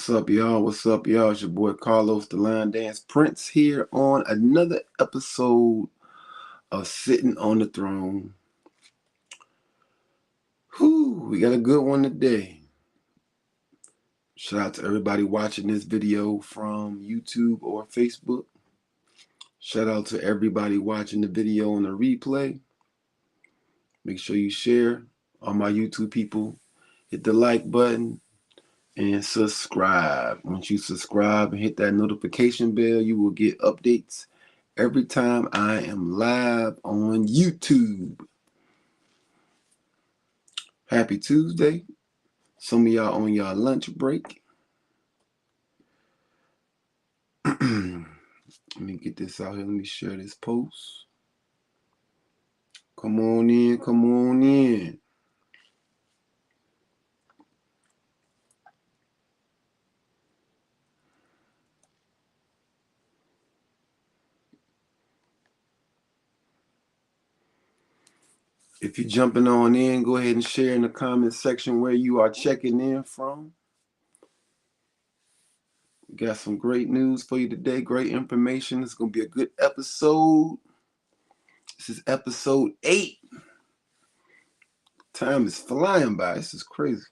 What's up, y'all? What's up, y'all? It's your boy Carlos the Line Dance Prince here on another episode of Sitting on the Throne. We got a good one today. Shout out to everybody watching this video from YouTube or Facebook. Shout out to everybody watching the video on the replay. Make sure you share. All my YouTube people, hit the like button and subscribe. Once you subscribe and hit that notification bell, you will get updates every time I am live on YouTube. Happy Tuesday. Some of y'all on y'all lunch break. Let me get this out here. Let me share this post. Come on in. Come on in. If you're jumping on in, go ahead and share in the comment section where you are checking in from. We got some great news for you today. Great information. It's going to be a good episode. This is episode 8. Time is flying by. This is crazy.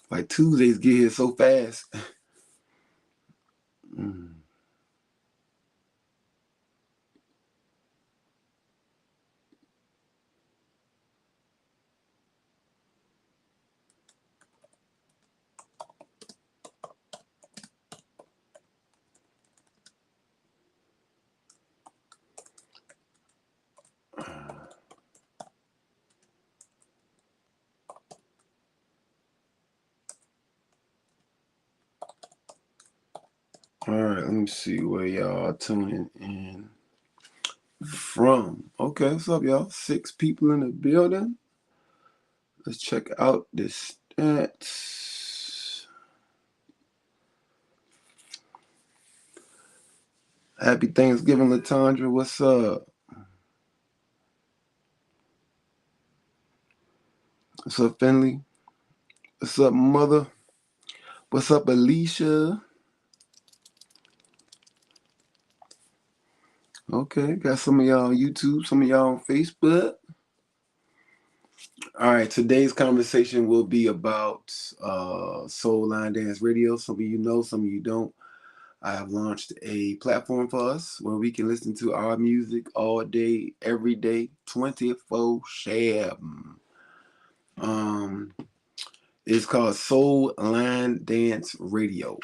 Like Tuesdays get here so fast. All right, let me see where y'all are tuning in from. Okay, what's up, y'all? 6 people in the building. Let's check out the stats. Happy Thanksgiving, Latondra. What's up? What's up, Finley? What's up, Mother? What's up, Alicia? Okay, got some of y'all on YouTube, some of y'all on Facebook. All right, today's conversation will be about Soul Line Dance Radio. Some of you know, some of you don't. I have launched a platform for us where we can listen to our music all day, every day, 24/7. It's called Soul Line Dance Radio.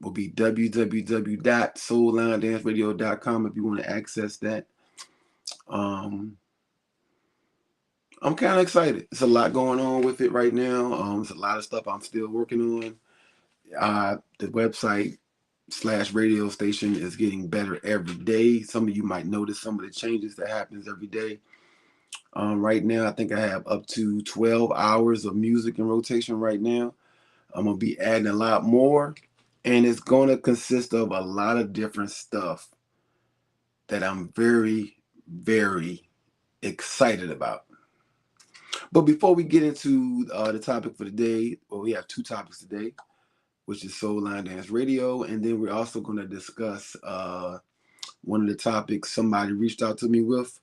Will be www.soullinedanceradio.com if you want to access that. I'm kind of excited. There's a lot going on with it right now. There's a lot of stuff I'm still working on. The website / radio station is getting better every day. Some of you might notice some of the changes that happens every day. Right now, I think I have up to 12 hours of music in rotation right now. I'm going to be adding a lot more, and it's going to consist of a lot of different stuff that I'm very, very excited about. But before we get into the topic for the day, well, we have 2 topics today, which is Soul Line Dance Radio, and then we're also going to discuss one of the topics somebody reached out to me with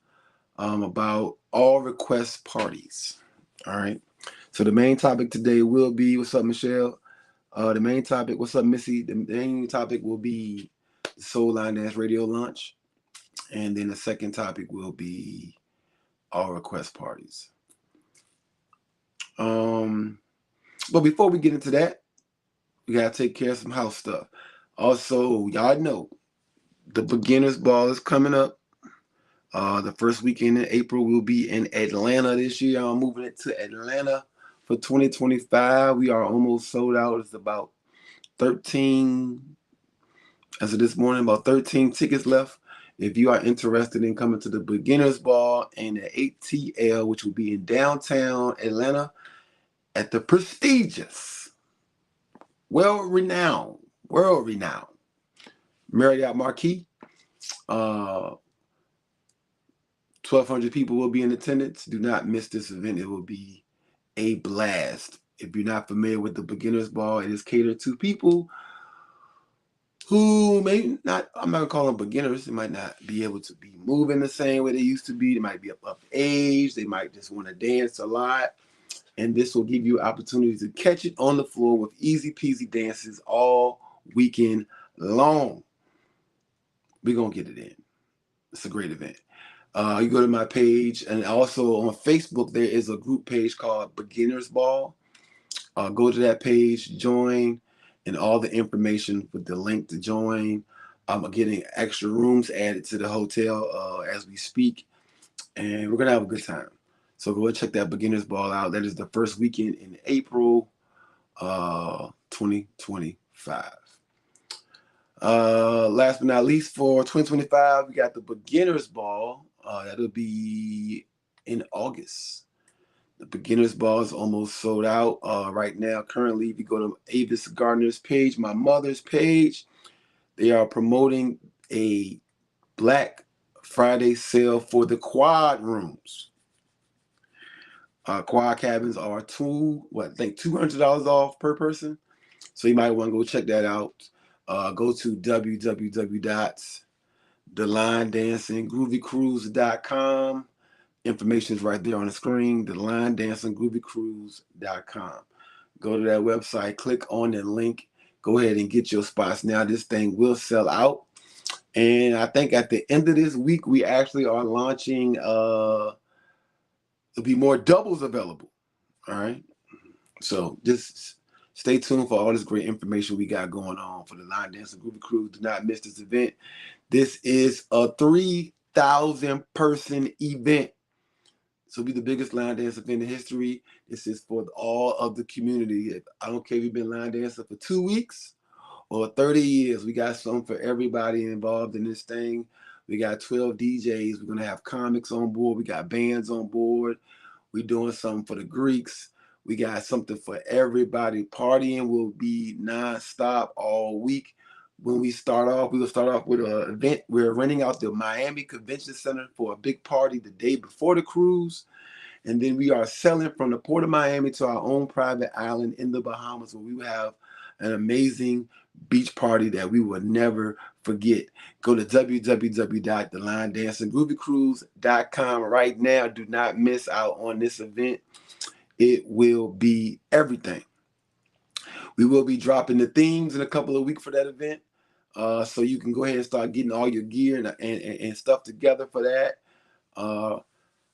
about all request parties. All right. So the main topic today will be, what's up, Michelle? The main topic, what's up, Missy? The main topic will be the Soul Line Dance Radio launch. And then the second topic will be all request parties. But before we get into that, we got to take care of some house stuff. Also, y'all know the Beginners Ball is coming up. The first weekend in April, we'll be in Atlanta this year. I'm moving it to Atlanta for 2025. We are almost sold out. It's about 13, as of this morning, about 13 tickets left. If you are interested in coming to the Beginners Ball and the ATL, which will be in downtown Atlanta at the prestigious, world-renowned Marriott Marquis, 1,200 people will be in attendance. Do not miss this event. It will be a blast. If you're not familiar with the beginner's ball, it is catered to people who may not, I'm not gonna call them beginners. They might not be able to be moving the same way they used to be. They might be up age. They might just want to dance a lot. And this will give you opportunity to catch it on the floor with easy peasy dances all weekend long. We're gonna get it in. It's a great event. You go to my page, and also on Facebook, there is a group page called Beginner's Ball. Go to that page, join, and all the information with the link to join. I'm getting extra rooms added to the hotel as we speak, and we're gonna have a good time. So go and check that Beginner's Ball out. That is the first weekend in April, 2025. Last but not least, for 2025, we got the Beginner's Ball. That'll be in August. The Beginner's Ball is almost sold out right now. Currently, if you go to Avis Gardner's page, my mother's page, they are promoting a Black Friday sale for the quad rooms. Quad cabins are $200 off per person. So you might want to go check that out. Go to www.thelinedancinggroovycruise.com. Information is right there on the screen, thelinedancinggroovycruise.com. Go to that website, click on the link, go ahead and get your spots now. This thing will sell out. And I think at the end of this week, we actually are launching, there'll be more doubles available. All right. So just stay tuned for all this great information we got going on for the Line Dancing Groovy Cruise. Do not miss this event. This is a 3,000 person event. So it'll be the biggest line dance event in history. This is for all of the community. I don't care if you've been line dancing for 2 weeks or 30 years. We got something for everybody involved in this thing. We got 12 DJs. We're going to have comics on board. We got bands on board. We're doing something for the Greeks. We got something for everybody. Partying will be nonstop all week. When we start off, we will start off with an event. We're renting out the Miami Convention Center for a big party the day before the cruise. And then we are sailing from the Port of Miami to our own private island in the Bahamas, where we will have an amazing beach party that we will never forget. Go to www.thelinedancinggroovycruise.com right now. Do not miss out on this event. It will be everything. We will be dropping the themes in a couple of weeks for that event. So you can go ahead and start getting all your gear and stuff together for that.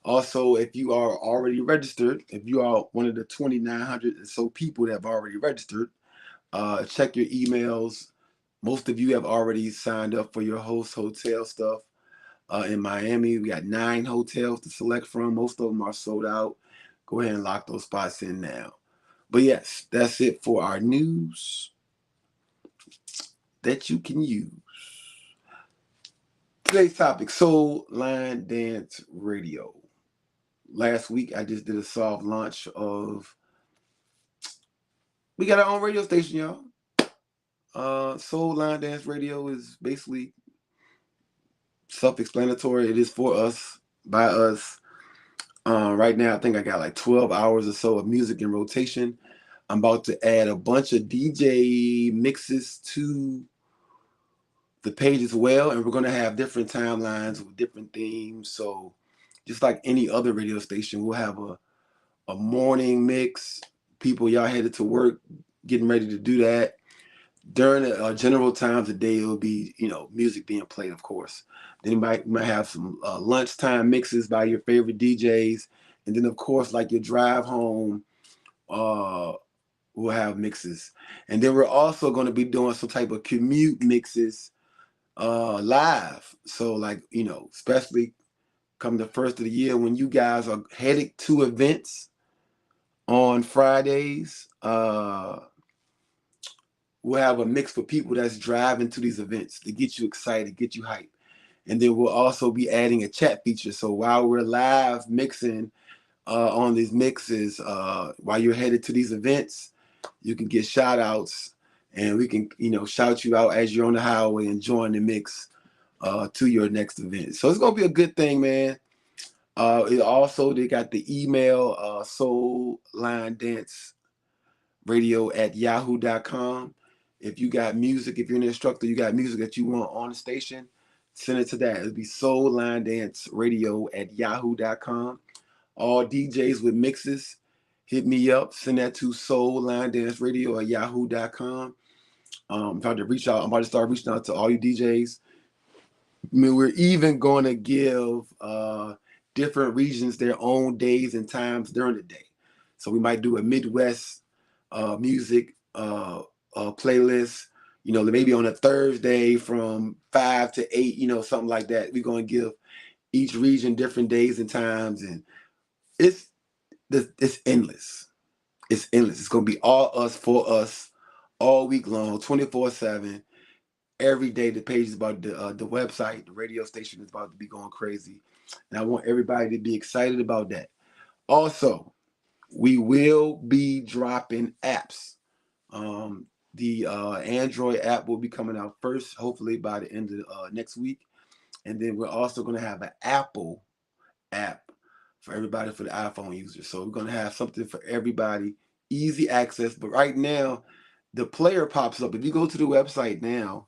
Also, if you are already registered, if you are one of the 2,900 or so people that have already registered, check your emails. Most of you have already signed up for your host hotel stuff in Miami. We got 9 hotels to select from. Most of them are sold out. Go ahead and lock those spots in now. But yes, that's it for our news that you can use. Today's topic, Soul Line Dance Radio. Last week, I just did a soft launch of, we got our own radio station, y'all. Soul Line Dance Radio is basically self-explanatory. It is for us, by us. Right now, I think I got like 12 hours or so of music in rotation. I'm about to add a bunch of DJ mixes to the page as well, and we're going to have different timelines with different themes. So just like any other radio station, we'll have a morning mix. People, y'all headed to work, getting ready to do that. During the general times of the day, it'll be, music being played, of course. Then you might have some lunchtime mixes by your favorite DJs. And then, of course, like your drive home, we'll have mixes. And then we're also going to be doing some type of commute mixes live. So like, especially come the first of the year when you guys are headed to events on Fridays, we'll have a mix for people that's driving to these events to get you excited, get you hyped. And then we'll also be adding a chat feature. So while we're live mixing on these mixes, while you're headed to these events, you can get shout outs and we can, shout you out as you're on the highway enjoying the mix to your next event. So it's going to be a good thing, man. They got the email, soullinedance radio@yahoo.com. If you got music, if you're an instructor, you got music that you want on the station, send it to that. It'll be soullinedanceradio@yahoo.com. All DJs with mixes, hit me up. Send that to soullinedanceradio@yahoo.com. I'm trying to reach out. I'm about to start reaching out to all you DJs. I mean, we're even going to give different regions their own days and times during the day. So we might do a Midwest music playlist, maybe on a Thursday from 5 to 8, something like that. We're going to give each region different days and times, and it's endless. It's endless. It's going to be all us for us all week long, 24/7. Every day. The page is about the website, the radio station is about to be going crazy, and I want everybody to be excited about that. Also, we will be dropping apps. The Android app will be coming out first, hopefully by the end of next week, and then we're also going to have an Apple app for everybody, for the iPhone users. So we're going to have something for everybody, easy access. But right now, the player pops up. If you go to the website now,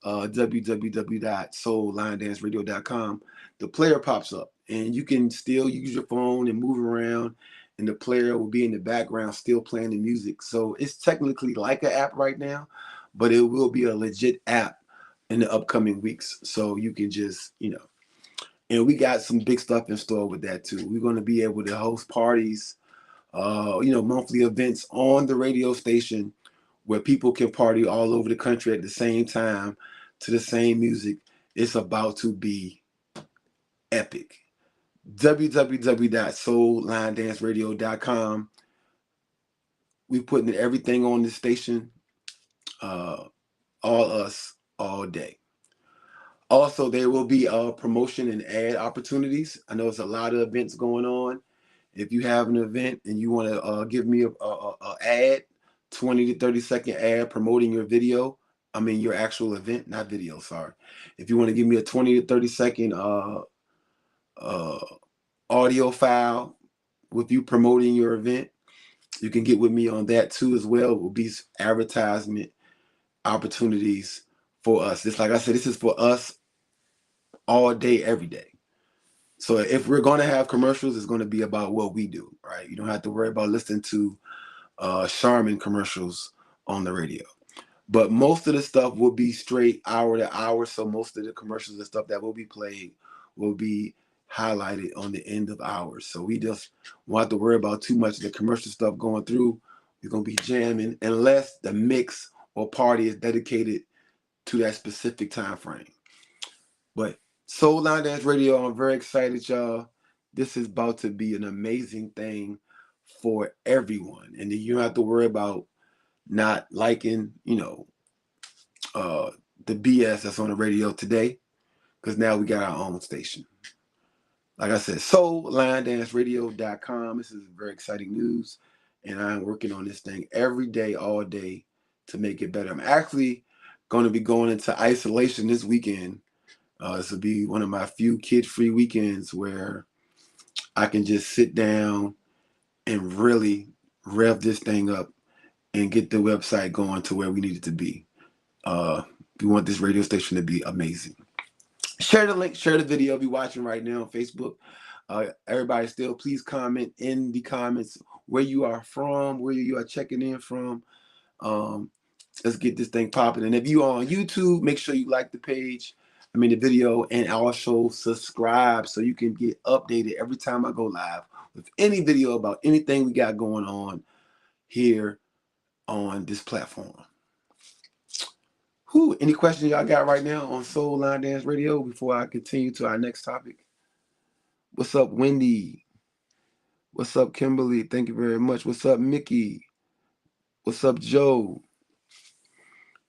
www.soullinedanceradio.com, the player pops up, and you can still use your phone and move around, and the player will be in the background still playing the music. So it's technically like an app right now, but it will be a legit app in the upcoming weeks. So you can just, and we got some big stuff in store with that too. We're going to be able to host parties, monthly events on the radio station where people can party all over the country at the same time to the same music. It's about to be epic. www.soullinedanceradio.com. We putting everything on the station, all us, all day. Also, there will be promotion and ad opportunities. I know there's a lot of events going on. If you have an event and you want to give me a ad, 20 to 30-second ad promoting your video, your actual event, not video, sorry. If you want to give me a 20 to 30-second audio file with you promoting your event, you can get with me on that too as well. It will be advertisement opportunities for us. Just like I said, this is for us all day, every day. So if we're going to have commercials, it's going to be about what we do, right? You don't have to worry about listening to Charmin commercials on the radio. But most of the stuff will be straight hour to hour. So most of the commercials and stuff that will be played will be highlighted on the end of hours. So we just won't have to worry about too much of the commercial stuff going through. We're going to be jamming unless the mix or party is dedicated to that specific time frame. But Soul Line Dance Radio, I'm very excited, y'all. This is about to be an amazing thing for everyone. And you don't have to worry about not liking, the BS that's on the radio today, because now we got our own station. Like I said, soullinedanceradio.com. This is very exciting news, and I'm working on this thing every day, all day, to make it better. I'm actually going to be going into isolation this weekend. This will be one of my few kid-free weekends where I can just sit down and really rev this thing up and get the website going to where we need it to be. We want this radio station to be amazing. Share the link, share the video. Be watching right now on Facebook. Everybody still, please comment in the comments where you are from, where you are checking in from. Let's get this thing popping. And if you are on YouTube, make sure you like the page, the video, and also subscribe so you can get updated every time I go live with any video about anything we got going on here on this platform. Any questions y'all got right now on Soul Line Dance Radio before I continue to our next topic? What's up, Wendy? What's up, Kimberly? Thank you very much. What's up, Mickey? What's up, Joe?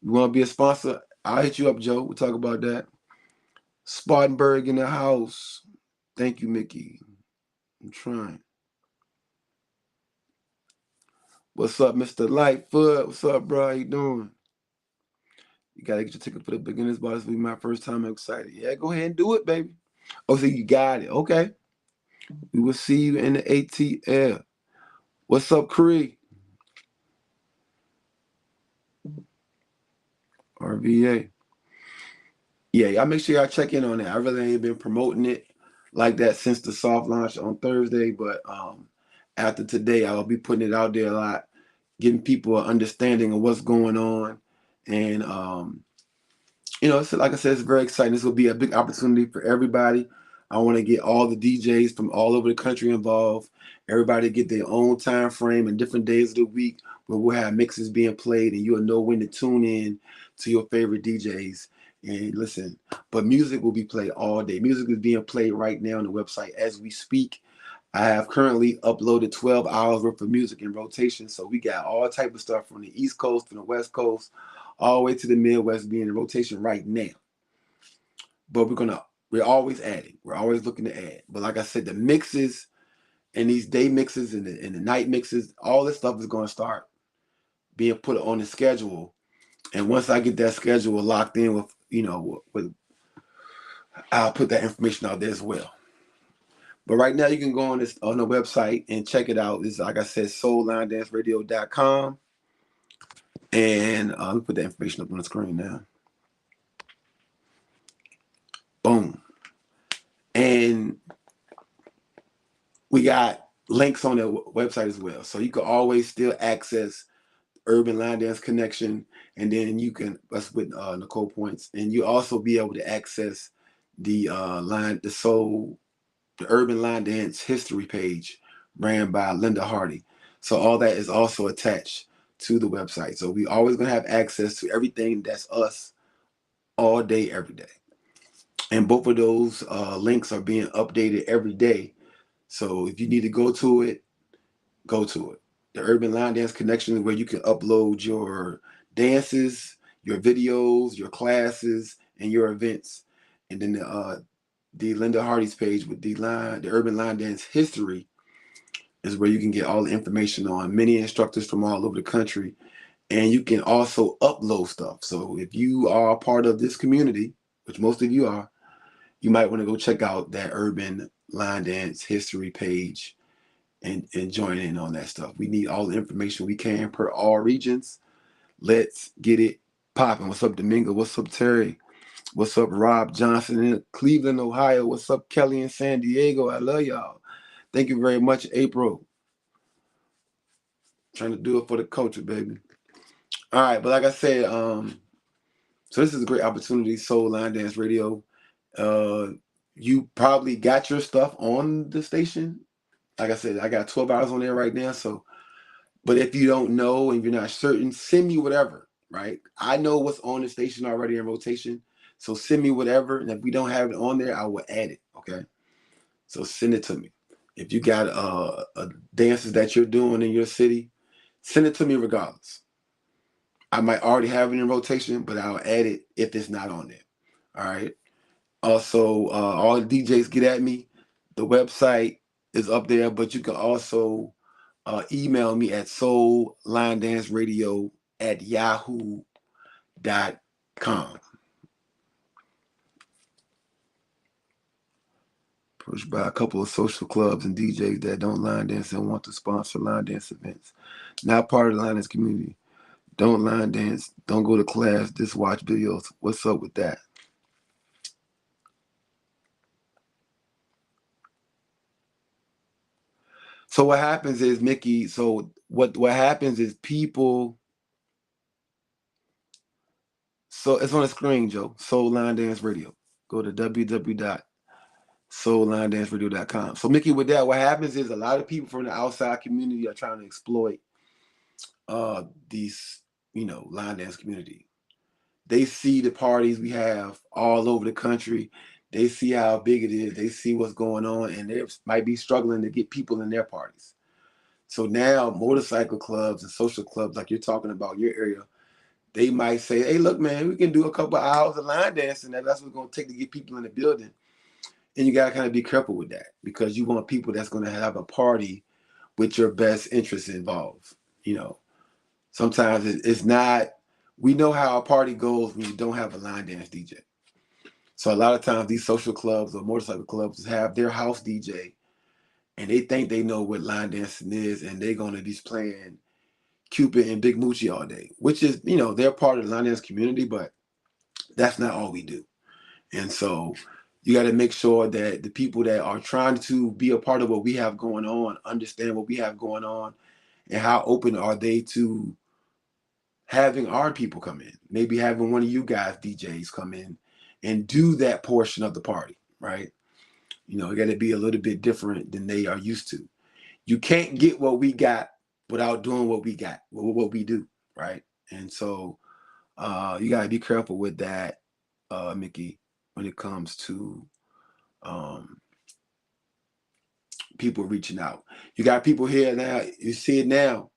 You want to be a sponsor? I'll hit you up, Joe. We'll talk about that. Spartanburg in the house. Thank you, Mickey. I'm trying. What's up, Mr. Lightfoot? What's up, bro? How you doing? You got to get your ticket for the beginner's bar. This will be my first time. I'm excited. Yeah, go ahead and do it, baby. Oh, so you got it. Okay. We will see you in the ATL. What's up, Cree? RVA. Yeah, y'all make sure y'all check in on that. I really ain't been promoting it like that since the soft launch on Thursday, but after today, I'll be putting it out there a lot, giving people an understanding of what's going on. And it's, like I said, it's very exciting. This will be a big opportunity for everybody. I want to get all the DJs from all over the country involved. Everybody get their own time frame and different days of the week where we'll have mixes being played, and you'll know when to tune in to your favorite DJs and listen. But music will be played all day. Music is being played right now on the website as we speak. I have currently uploaded 12 hours worth of music in rotation. So we got all type of stuff from the East Coast, from the West Coast, all the way to the Midwest being in rotation right now. But we're always adding. We're always looking to add. But like I said, the mixes and these day mixes and the night mixes, all this stuff is going to start being put on the schedule. And once I get that schedule locked in with I'll put that information out there as well. But right now you can go on the website and check it out. It's, like I said, soullinedanceradio.com. And let me put that information up on the screen now. Boom. And we got links on the website as well. So you can always still access Urban Line Dance Connection. And then you can, that's with Nicole Points. And you also be able to access the Urban Line Dance history page ran by Linda Hardy. So all that is also attached to the website. So we always going to have access to everything that's us all day, every day. And both of those links are being updated every day. So if you need to go to it, go to it. The Urban Line Dance Connection is where you can upload your dances, your videos, your classes, and your events. And then the Linda Hardy's page with the Urban Line Dance history is where you can get all the information on many instructors from all over the country. And you can also upload stuff. So if you are a part of this community, which most of you are, you might want to go check out that Urban Line Dance history page and join in on that stuff. We need all the information we can per all regions. Let's get it popping. What's up, Domingo? What's up, Terry? What's up, Rob Johnson in Cleveland, Ohio? What's up, Kelly in San Diego? I love y'all. Thank you very much, April. Trying to do it for the culture, baby. All right, but like I said, so this is a great opportunity, Soul Line Dance Radio. You probably got your stuff on the station. Like I said, I got 12 hours on there right now. So, but if you don't know and you're not certain, send me whatever, right? I know what's on the station already in rotation. So send me whatever. And if we don't have it on there, I will add it. Okay. So send it to me. If you got dances that you're doing in your city, send it to me regardless. I might already have it in rotation, but I'll add it if it's not on there. All right. Also, all the DJs get at me. The website is up there, but you can also email me at soullinedanceradio@yahoo.com. Pushed by a couple of social clubs and DJs that don't line dance and want to sponsor line dance events. Not part of the line dance community. Don't line dance. Don't go to class. Just watch videos. What's up with that? So what happens is, Mickey, so what happens is people, so it's on the screen, Joe, Soul Line Dance Radio. Go to www.soullinedanceradio.com. So Mickey, with that, what happens is a lot of people from the outside community are trying to exploit these, line dance community. They see the parties we have all over the country. They see how big it is. They see what's going on, and they might be struggling to get people in their parties. So now motorcycle clubs and social clubs, like you're talking about your area, they might say, hey, look, man, we can do a couple of hours of line dancing. That's what it's going to take to get people in the building. And you got to kind of be careful with that because you want people that's going to have a party with your best interests involved. Sometimes it's not, we know how a party goes when you don't have a line dance DJ. So a lot of times these social clubs or motorcycle clubs have their house DJ and they think they know what line dancing is and they're going to be playing Cupid and Big Moochie all day, which is, they're part of the line dance community, but that's not all we do. And so you got to make sure that the people that are trying to be a part of what we have going on understand what we have going on, and how open are they to having our people come in, maybe having one of you guys DJs come in and do that portion of the party, right? It got to be a little bit different than they are used to. You can't get what we got without doing what we got, what we do, right? And so you got to be careful with that, Mickey, when it comes to people reaching out. You got people here now, you see it now,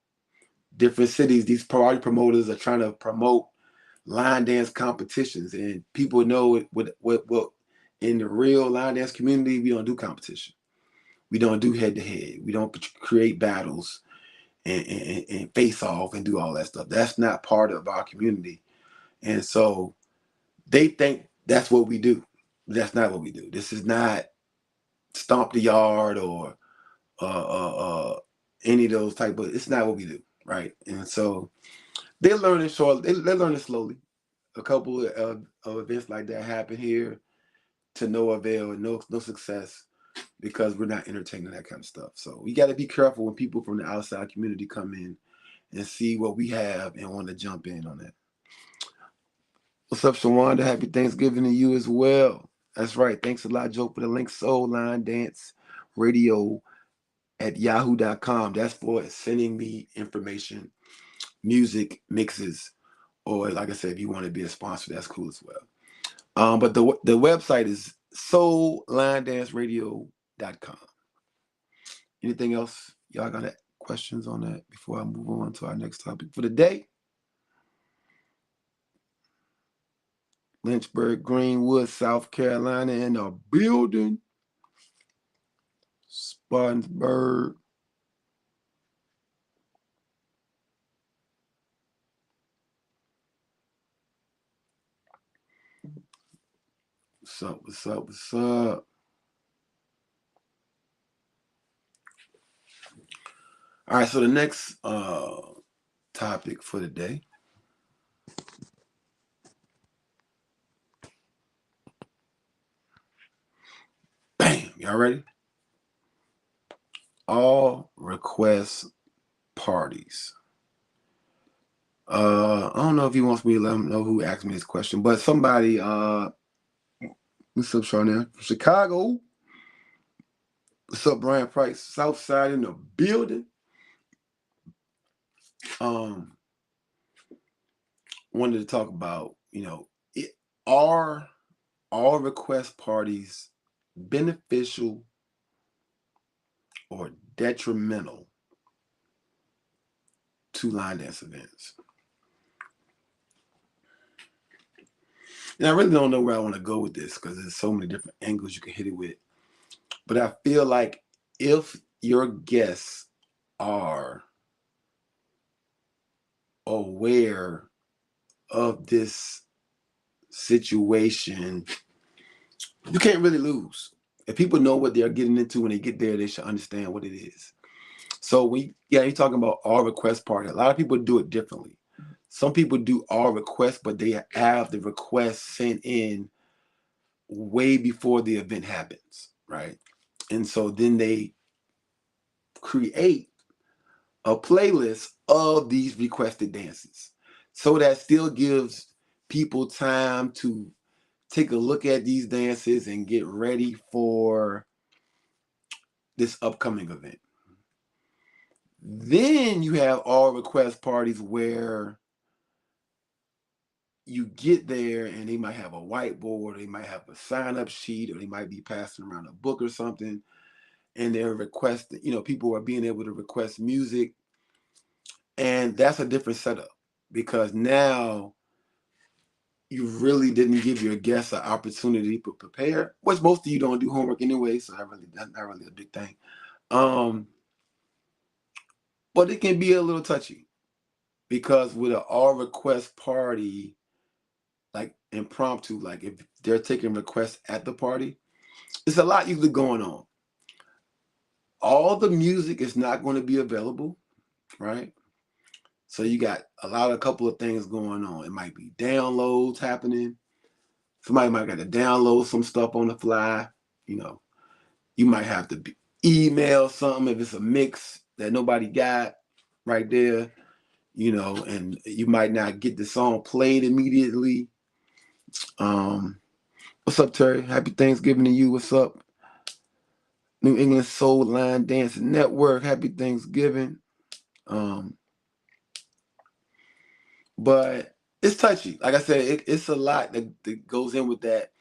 different cities, these party promoters are trying to promote line dance competitions, and people know what in the real line dance community, we don't do competition. We don't do head to head. We don't create battles and face off and do all that stuff. That's not part of our community. And so they think that's what we do. That's not what we do. This is not stomp the yard or any of those type of, it's not what we do, right? And so they're learning shortly, they're learning slowly. A couple of events like that happen here to no avail and no success, because we're not entertaining that kind of stuff. So we got to be careful when people from the outside community come in and see what we have and want to jump in on that. What's up, Shawanda? Happy Thanksgiving to you as well. That's right. Thanks a lot, Joe, for the link. Soul Line Dance Radio at yahoo.com. That's for sending me information, music, mixes, or like I said, if you want to be a sponsor, that's cool as well. But the website is soullinedanceradio.com. Anything else? Y'all got questions on that before I move on to our next topic for the day? Lynchburg, Greenwood, South Carolina in the building. Spartanburg. What's up? What's up? What's up? All right, so the next topic for the day. Bam! Y'all ready? All request parties. I don't know if he wants me to let him know who asked me this question, but somebody, what's up, Charnel? From Chicago. What's up, Brian Price? Southside in the building. Wanted to talk about, are all request parties beneficial or detrimental to line dance events? And I really don't know where I want to go with this, because there's so many different angles you can hit it with. But I feel like if your guests are aware of this situation, you can't really lose. If people know what they're getting into when they get there, they should understand what it is. So you're talking about all request party. A lot of people do it differently. Some people do all requests, but they have the request sent in way before the event happens, right? And so then they create a playlist of these requested dances. So that still gives people time to take a look at these dances and get ready for this upcoming event. Then you have all request parties where you get there and they might have a whiteboard, they might have a sign-up sheet, or they might be passing around a book or something, and they're requesting, people are being able to request music. And that's a different setup, because now you really didn't give your guests an opportunity to prepare, which most of you don't do homework anyway, so that's not really a big thing. But it can be a little touchy, because with an all request party, like impromptu, like if they're taking requests at the party, it's a lot usually going on. All the music is not going to be available, right? So you got a couple of things going on. It might be downloads happening. Somebody might got to download some stuff on the fly. You know, you might have to email something if it's a mix that nobody got right there. You know, and you might not get the song played immediately. What's up, Terry? Happy Thanksgiving to you. What's up? New England Soul Line Dancing Network. Happy Thanksgiving. Um, but it's touchy. Like I said, it's a lot that goes in with that.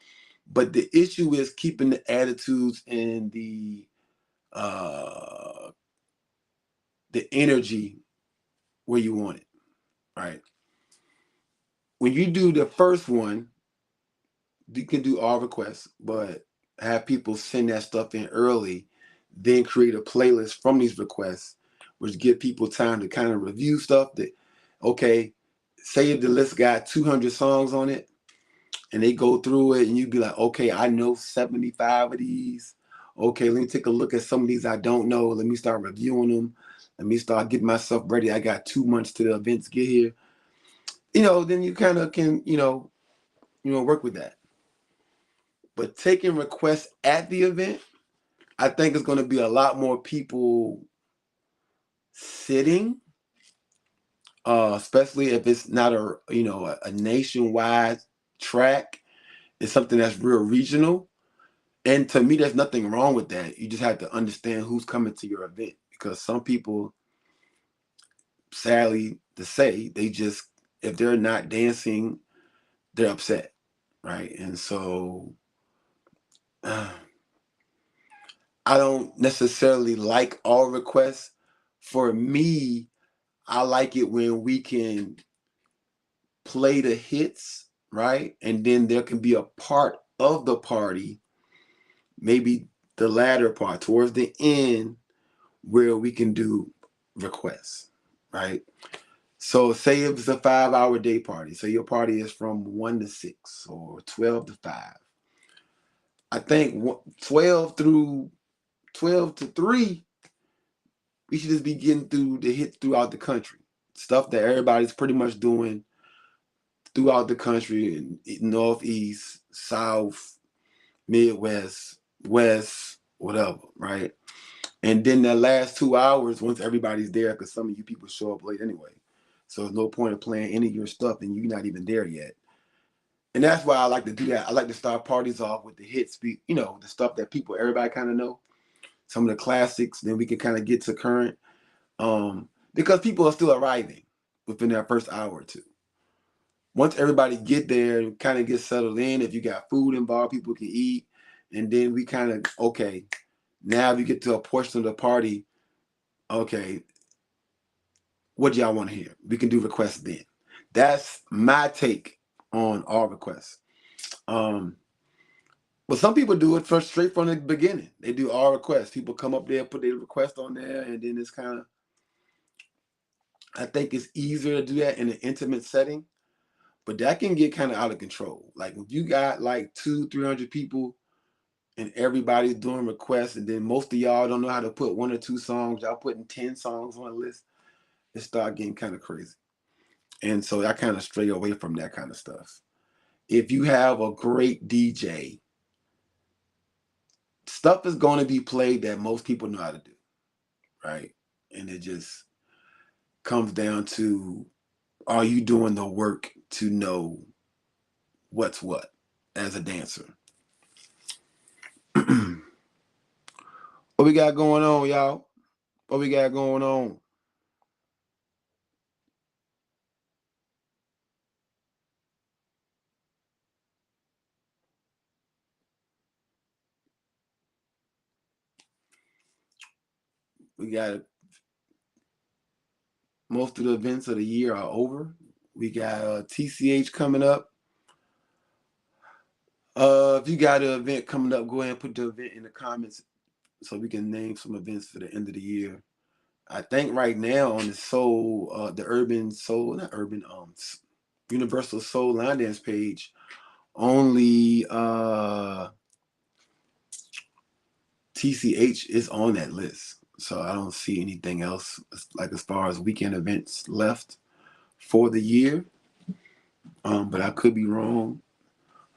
But the issue is keeping the attitudes and the energy where you want it, right? When you do the first one, you can do all requests, but have people send that stuff in early, then create a playlist from these requests, which give people time to kind of review stuff that, okay, say if the list got 200 songs on it, and they go through it, and you'd be like, okay, I know 75 of these. Okay, let me take a look at some of these I don't know. Let me start reviewing them. Let me start getting myself ready. I got 2 months to the events get here. You know, then you kind of can, work with that. But taking requests at the event, I think it's going to be a lot more people sitting, especially if it's not a nationwide track. It's something that's real regional. And to me, there's nothing wrong with that. You just have to understand who's coming to your event, because some people, sadly to say, if they're not dancing, they're upset, right? And so I don't necessarily like all requests. For me, I like it when we can play the hits, right? And then there can be a part of the party, maybe the latter part, towards the end, where we can do requests, right? So say if it's a 5-hour day party. So your party is from 1 to 6 or 12 to 5. I think 12 to 3, we should just be getting through the hits throughout the country. Stuff that everybody's pretty much doing throughout the country, in Northeast, South, Midwest, West, whatever, right? And then that last 2 hours, once everybody's there, because some of you people show up late anyway. So there's no point of playing any of your stuff and you're not even there yet. And that's why I like to do that. I like to start parties off with the hits, the stuff that everybody kind of know. Some of the classics, then we can kind of get to current. Because people are still arriving within that first hour or two. Once everybody get there and kind of get settled in, if you got food involved, people can eat. And then we kind of, okay, now we get to a portion of the party, okay, what do y'all want to hear? We can do requests then. That's my take on all requests. But some people do it straight from the beginning. They do all requests. People come up there, put their request on there, and then it's kind of, I think it's easier to do that in an intimate setting, but that can get kind of out of control. Like if you got like 200-300 people and everybody's doing requests, and then most of y'all don't know how to put 1 or 2 songs, y'all putting 10 songs on a list, it start getting kind of crazy. And so I kind of stray away from that kind of stuff. If you have a great DJ, stuff is going to be played that most people know how to do, right? And it just comes down to, are you doing the work to know what's what as a dancer? What we got going on, y'all? What we got going on? We got most of the events of the year are over. We got TCH coming up. If you got an event coming up, go ahead and put the event in the comments so we can name some events for the end of the year. I think right now on the Urban Soul, not Urban, Universal Soul Line Dance page, only TCH is on that list. So I don't see anything else like as far as weekend events left. for the year, but I could be wrong.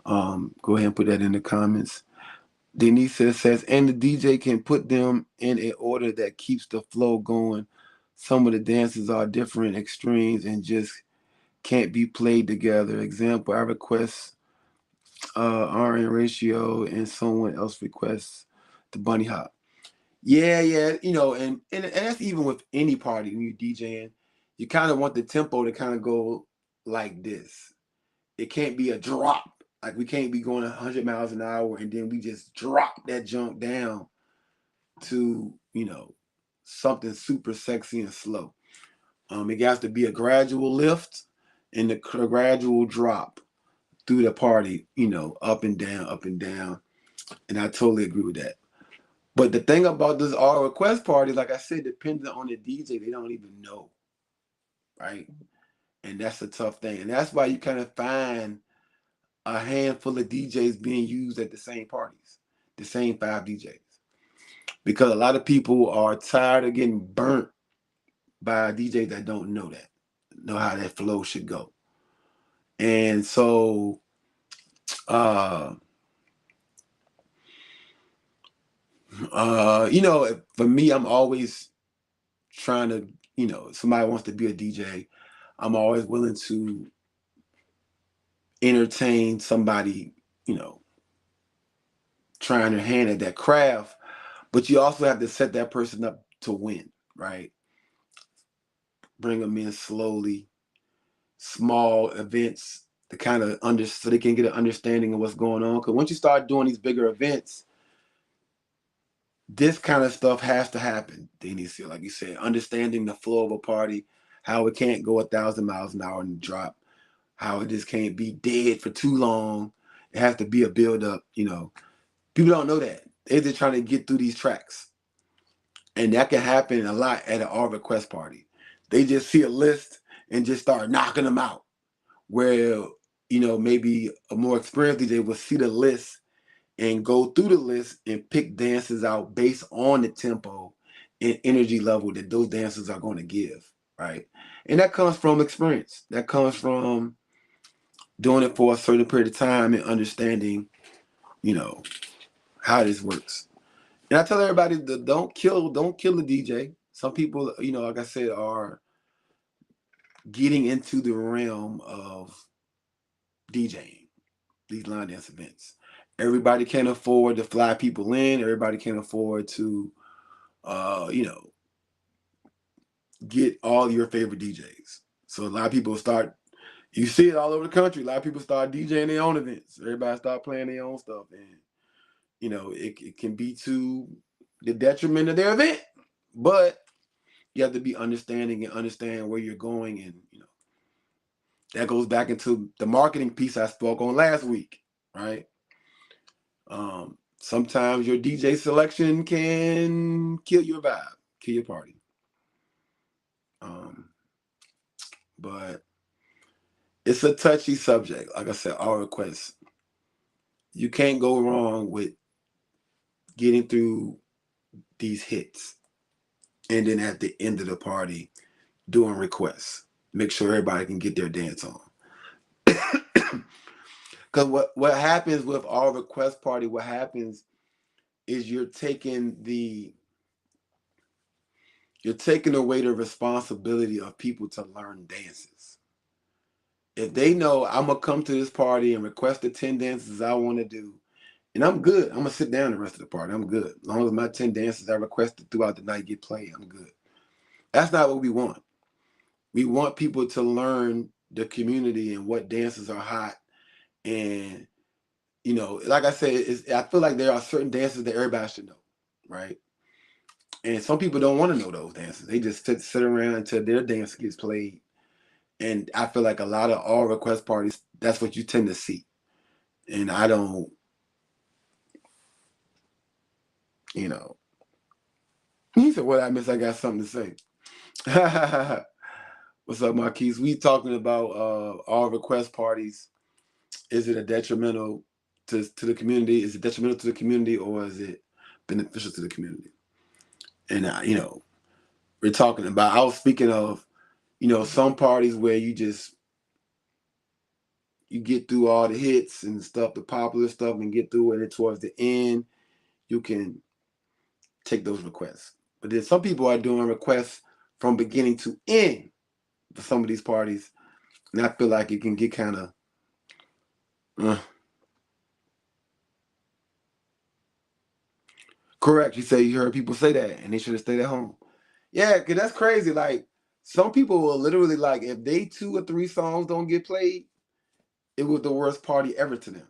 Go ahead and put that in the comments. Denise says, and the DJ can put them in an order that keeps the flow going. Some of the dances are different extremes and just can't be played together. Example, I request RN ratio and someone else requests the bunny hop. Yeah, and that's even with any party when you're DJing, you kind of want the tempo to kind of go like this. It can't be a drop. Like we can't be going 100 miles an hour and then we just drop that junk down to, something super sexy and slow. It has to be a gradual lift and a gradual drop through the party, up and down, up and down. And I totally agree with that. But the thing about this all request party, like I said, depending on the DJ, they don't even know, right? And that's a tough thing. And that's why you kind of find a handful of DJs being used at the same parties, the same 5 DJs. Because a lot of people are tired of getting burnt by DJs that don't know how that flow should go. And so, for me, I'm always trying to, if somebody wants to be a DJ, I'm always willing to entertain somebody, trying their hand at that craft, but you also have to set that person up to win, right? Bring them in slowly, small events to kind of so they can get an understanding of what's going on. Because once you start doing these bigger events, this kind of stuff has to happen. They need to, like you said, understanding the flow of a party, how it can't go 1,000 miles an hour and drop, how it just can't be dead for too long. It has to be a build up, People don't know that. They're just trying to get through these tracks. And that can happen a lot at an all request party. They just see a list and just start knocking them out. Where, maybe a more experienced DJ will see the list and go through the list and pick dances out based on the tempo and energy level that those dancers are going to give, right? And that comes from experience. That comes from doing it for a certain period of time and understanding, how this works. And I tell everybody that don't kill the DJ. Some people, like I said, are getting into the realm of DJing these line dance events. Everybody can't afford to fly people in. Everybody can't afford to, get all your favorite DJs. So a lot of people you see it all over the country. A lot of people start DJing their own events. Everybody start playing their own stuff. And, it can be to the detriment of their event. But you have to be understanding and understand where you're going. And, that goes back into the marketing piece I spoke on last week, right? Sometimes your DJ selection can kill your vibe, kill your party. But it's a touchy subject. Like I said, all requests. You can't go wrong with getting through these hits. And then at the end of the party, doing requests. Make sure everybody can get their dance on. Because what happens with all request party, what happens is you're taking away the responsibility of people to learn dances. If they know I'm going to come to this party and request the 10 dances I want to do, and I'm good. I'm going to sit down the rest of the party. I'm good. As long as my 10 dances I requested throughout the night get played, I'm good. That's not what we want. We want people to learn the community and what dances are hot. And, like I said, I feel like there are certain dances that everybody should know, right? And some people don't want to know those dances. They just sit around until their dance gets played. And I feel like a lot of all request parties, that's what you tend to see. And I don't, He said, what I miss, I got something to say. What's up, Marquise? We talking about all request parties. Is it a detrimental to the community? Is it detrimental to the community, or is it beneficial to the community? And, we're talking about, I was speaking of You know, some parties where you get through all the hits and stuff, the popular stuff, and get through it, and towards the end, you can take those requests. But then some people are doing requests from beginning to end for some of these parties, and I feel like it can get kind of correct. You say you heard people say that, and they should have stayed at home. Yeah, cause that's crazy. Like some people will literally like if they 2 or 3 songs don't get played, it was the worst party ever to them.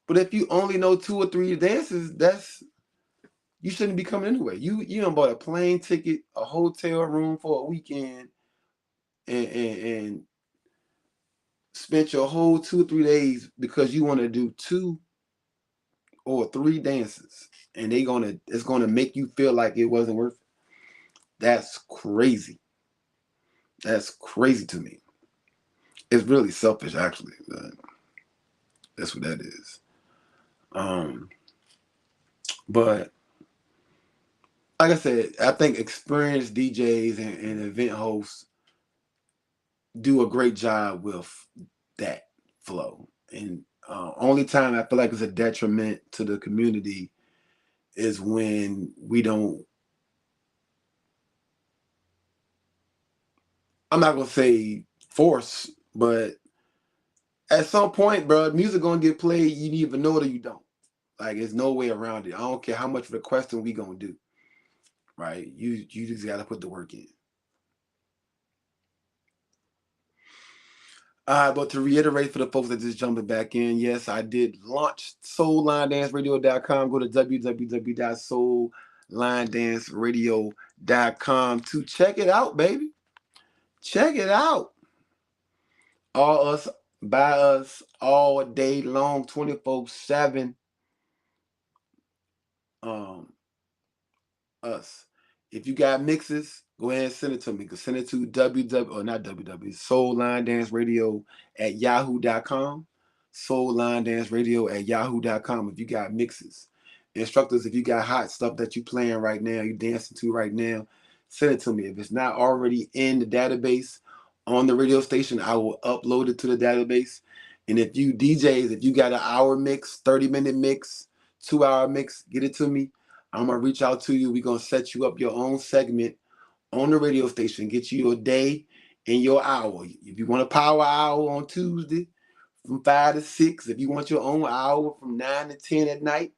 But if you only know 2 or 3 dances, that's you shouldn't be coming anyway. You done bought a plane ticket, a hotel room for a weekend, and spent your whole 2 or 3 days because you want to do 2 or 3 dances, and it's gonna make you feel like it wasn't worth it. That's crazy. That's crazy to me. It's really selfish, actually. But that's what that is. But like I said, I think experienced DJs and event hosts do a great job with that flow. And only time I feel like it's a detriment to the community is when we don't. I'm not gonna say force, but at some point, bro, music gonna get played. You either know it or you don't. Like, there's no way around it. I don't care how much requesting we gonna do. Right? You just gotta put the work in. But to reiterate for the folks that just jumping back in, yes, I did launch soullinedanceradio.com. Go to www.soullinedanceradio.com to check it out, baby. Check it out. All us, by us, all day long, 24/7. Us. If you got mixes, go ahead and send it to me. Send it to soullinedanceradio at yahoo.com. Soullinedanceradio@yahoo.com. If you got mixes. Instructors, if you got hot stuff that you playing right now, you dancing to right now, send it to me. If it's not already in the database on the radio station, I will upload it to the database. And if you DJs, if you got an hour mix, 30-minute mix, 2-hour mix, get it to me. I'm gonna reach out to you. We're gonna set you up your own segment on the radio station, get you your day and your hour. If you want a power hour on Tuesday from 5 to 6, if you want your own hour from 9 to 10 at night,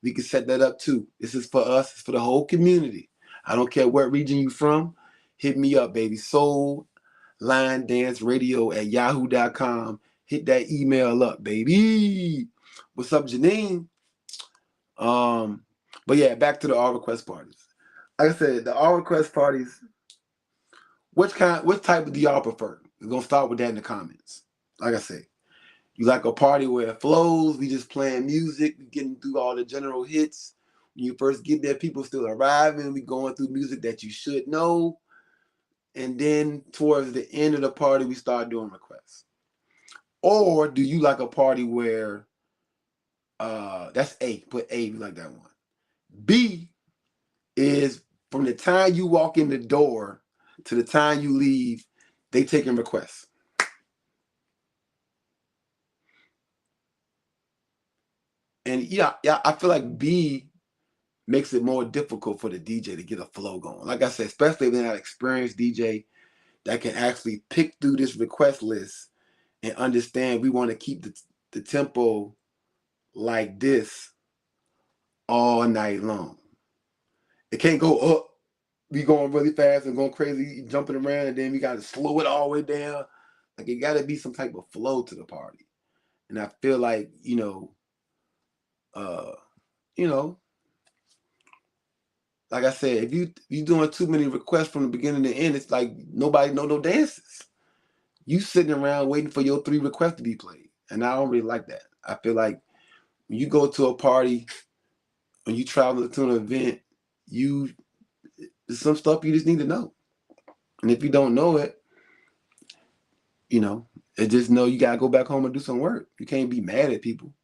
we can set that up too. This is for us, it's for the whole community. I don't care what region you from. Hit me up, baby. soullinedanceradio@yahoo.com. Hit that email up, baby. What's up, Janine? But yeah, back to the all request parties. Like I said, the all request parties. What type do y'all prefer? We're gonna start with that in the comments. Like I said, you like a party where it flows. We just playing music, we getting through all the general hits. When you first get there, people still arriving. We going through music that you should know, and then towards the end of the party, we start doing requests. Or do you like a party where that's A? Put A. We like that one. B is from the time you walk in the door to the time you leave, they taking requests. And yeah, I feel like B makes it more difficult for the DJ to get a flow going. Like I said, especially if they're not experienced DJ that can actually pick through this request list and understand we want to keep the tempo like this all night long. It can't go up. We going really fast and going crazy, jumping around, and then we got to slow it all the way down. Like, it got to be some type of flow to the party. And I feel like, uh, you know, like I said, if you doing too many requests from the beginning to end, it's like nobody know no dances. You sitting around waiting for your 3 requests to be played, and I don't really like that. I feel like when you go to a party, when you travel to an event, there's some stuff you just need to know, and if you don't know it, you know, it just know you gotta go back home and do some work. You can't be mad at people.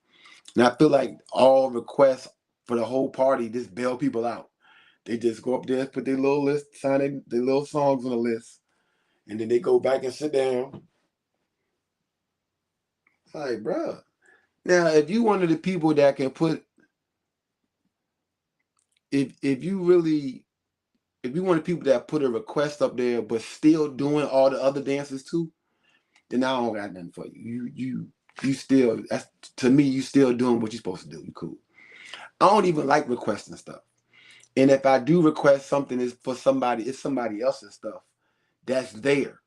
And I feel like all requests for the whole party just bail people out. They just go up there, put their little list, sign their little songs on the list, And then they go back and sit down. It's like, bro. Now, if you one of the people that can put, if you really, if you one of the people that put a request up there, but still doing all the other dances too, then I don't got nothing for you. You still, that's, to me, you still doing what you're supposed to do. You cool. I don't even like requesting stuff. And if I do request something, it's for somebody, it's somebody else's stuff that's there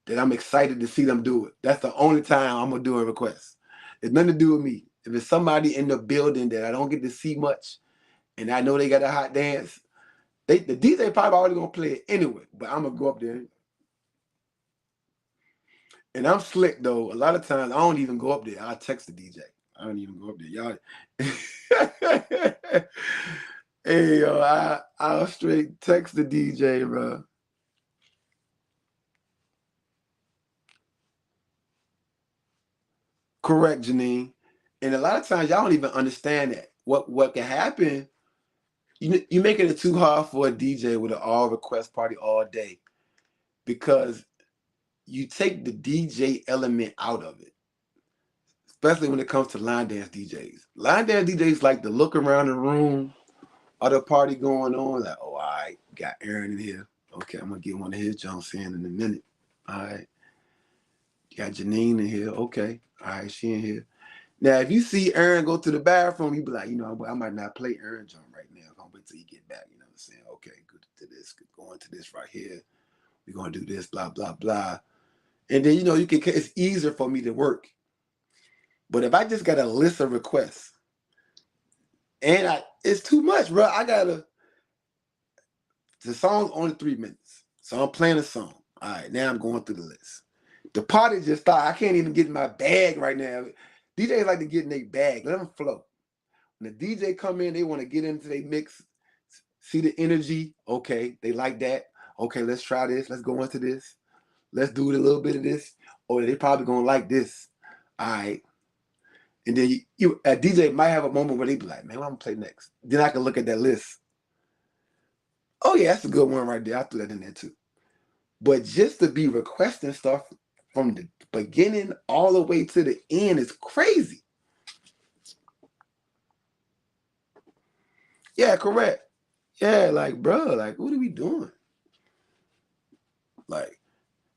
that I'm excited to see them do it. That's the only time I'm gonna do a request. It's nothing to do with me. If it's somebody in the building that I don't get to see much, and I know they got a hot dance, the DJ probably already gonna play it anyway. But I'm gonna go up there, and I'm slick though. A lot of times I don't even go up there. I text the DJ. I don't even go up there, y'all. Hey yo, I'll straight text the DJ, bro. Correct, Janine. And a lot of times y'all don't even understand that. What can happen, you making it too hard for a DJ with an all request party all day, because you take the DJ element out of it, especially when it comes to line dance DJs. Line dance DJs like to look around the room, other party going on, like, oh, all right, got Aaron in here. Okay, I'm gonna get one of his jumps in a minute. All right, got Janine in here. Okay, all right, she in here. Now, if you see Aaron go to the bathroom, you be like, I might not play Aaron jump right now. I'm gonna wait till you get back. You know what I'm saying? Okay, good to this, going to this right here. We're gonna do this, blah, blah, blah. And then it's easier for me to work. But if I just got a list of requests and it's too much, bro. The song's only 3 minutes. So I'm playing a song. All right, now I'm going through the list. The party just started. I can't even get in my bag right now. DJs like to get in their bag. Let them flow. When the DJ come in, they want to get into their mix, see the energy. Okay, they like that. Okay, let's try this. Let's go into this. Let's do a little bit of this. Or they probably gonna like this. All right. And then a DJ might have a moment where they be like, man, what I'm gonna play next? Then I can look at that list. Oh yeah, that's a good one right there. I threw that in there too. But just to be requesting stuff from the beginning all the way to the end is crazy. Yeah, correct. Yeah, like, bro, like, what are we doing? Like,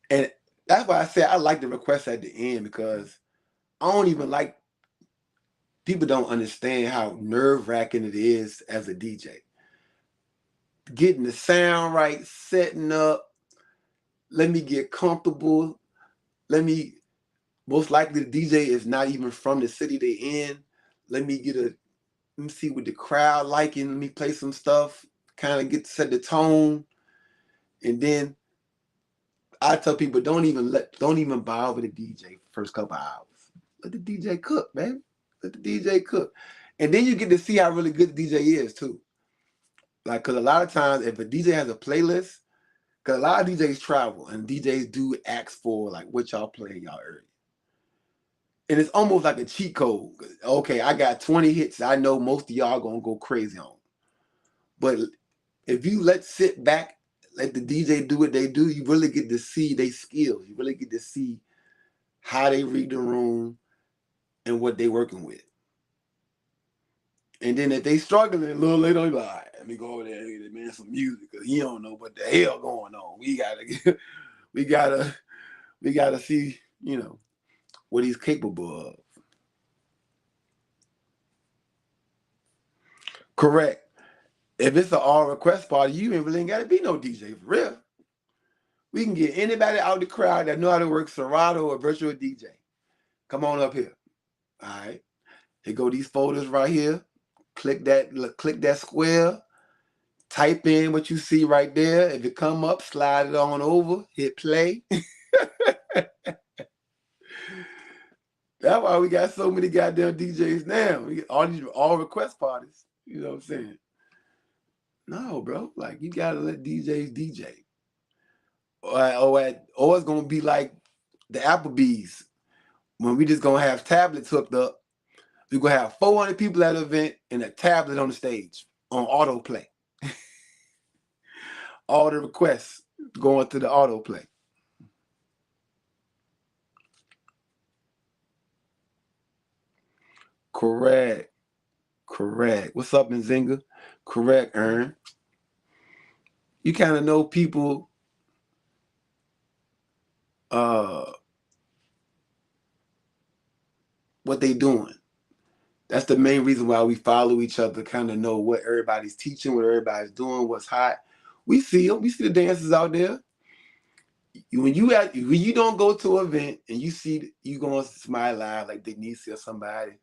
and that's why I said I like the request at the end, because I don't even like, people don't understand how nerve-wracking it is as a DJ. Getting the sound right, setting up, let me get comfortable. Most likely the DJ is not even from the city they in. Let me see what the crowd liking. Let me play some stuff, kind of get to set the tone. And then I tell people, don't even bother the DJ first couple hours. Let the DJ cook, man. Let the DJ cook. And then you get to see how really good the DJ is too. Like, cause a lot of times if a DJ has a playlist, cause a lot of DJs travel and DJs do ask for like what y'all playing y'all area. And it's almost like a cheat code. Okay, I got 20 hits I know most of y'all gonna go crazy on. But if you sit back, let the DJ do what they do, you really get to see their skills. You really get to see how they read the room and what they working with. And then if they struggling a little later, you're like, all right, let me go over there and get the man some music, because he don't know what the hell going on. We gotta see, what he's capable of. Correct. If it's an all request party, you ain't really gotta be no DJ for real. We can get anybody out the crowd that know how to work Serato or virtual DJ. Come on up here. All right. Here go these folders right here. Click that square. Type in what you see right there. If it come up, slide it on over. Hit play. That's why we got so many goddamn DJs now. We get all these all request parties. You know what I'm saying? No, bro. Like, you gotta let DJs DJ. Or it's gonna be like the Applebee's, when we just gonna have tablets hooked up. We're gonna have 400 people at the event and a tablet on the stage on autoplay. All the requests going to the autoplay. Correct. What's up, Nzinga? Correct, Ern. You kind of know people what they doing. That's the main reason why we follow each other, kind of know what everybody's teaching, what everybody's doing, what's hot. We see them. We see the dancers out there. When you don't go to an event and you see you going to Smile Live like Denise or somebody,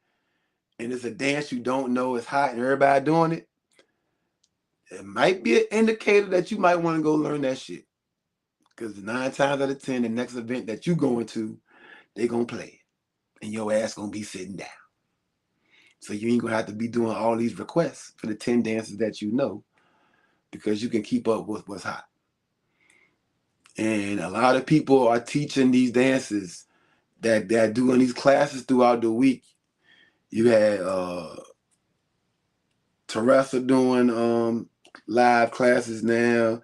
and it's a dance you don't know is hot and everybody doing it, it might be an indicator that you might want to go learn that shit. Because 9 times out of 10, the next event that you going to, they gonna play it, and your ass gonna be sitting down. So you ain't gonna have to be doing all these requests for the 10 dances that you know, because you can keep up with what's hot. And a lot of people are teaching these dances that are doing these classes throughout the week. You had Teresa doing live classes now.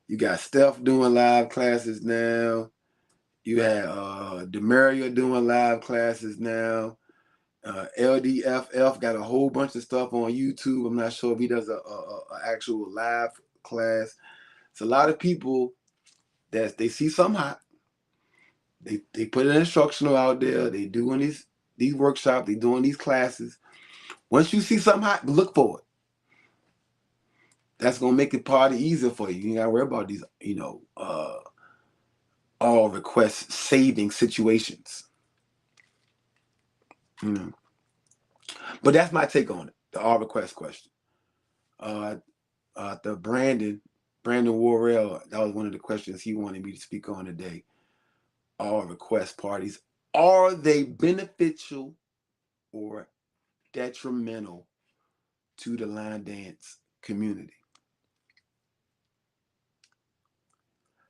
You got Steph doing live classes now. You had Demaria doing live classes now. LDFF got a whole bunch of stuff on YouTube. I'm not sure if he does a actual live class. It's a lot of people that they see something hot. They put an instructional out there. They doing these workshops. They doing these classes. Once you see something hot, look for it. That's gonna make the party easier for you. You ain't gotta worry about these, all request saving situations. But that's my take on it. The all request question. The Brandon Worrell, that was one of the questions he wanted me to speak on today. All request parties, are they beneficial or detrimental to the line dance community?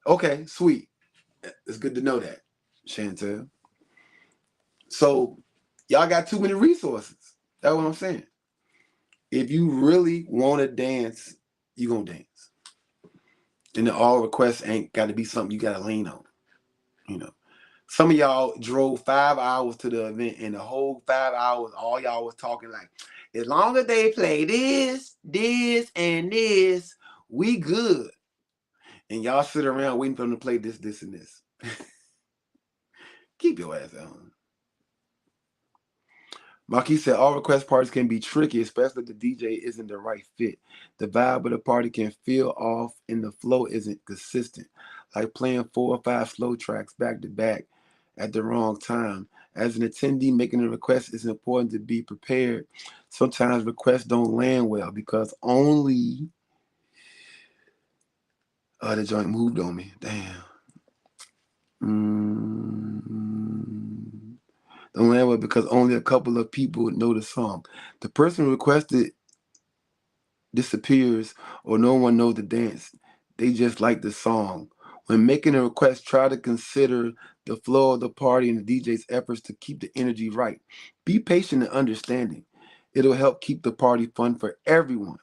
Okay, sweet. It's good to know that, Chantel. So y'all got too many resources. That's what I'm saying. If you really want to dance, you gonna dance. And the all requests ain't got to be something you got to lean on. Some of y'all drove 5 hours to the event, and the whole 5 hours, all y'all was talking like, as long as they play this, and this, we good. And y'all sit around waiting for them to play this, and this. Keep your ass at home. Marquis said all request parties can be tricky, especially if the DJ isn't the right fit. The vibe of the party can feel off and the flow isn't consistent. Like playing 4 or 5 slow tracks back to back at the wrong time. As an attendee making a request, it's important to be prepared. Sometimes requests don't land well because only the joint moved on me. Damn. Don't land well because only a couple of people know the song. The person who requested disappears or no one knows the dance. They just like the song. When making a request, try to consider the flow of the party and the DJ's efforts to keep the energy right. Be patient and understanding. It'll help keep the party fun for everyone.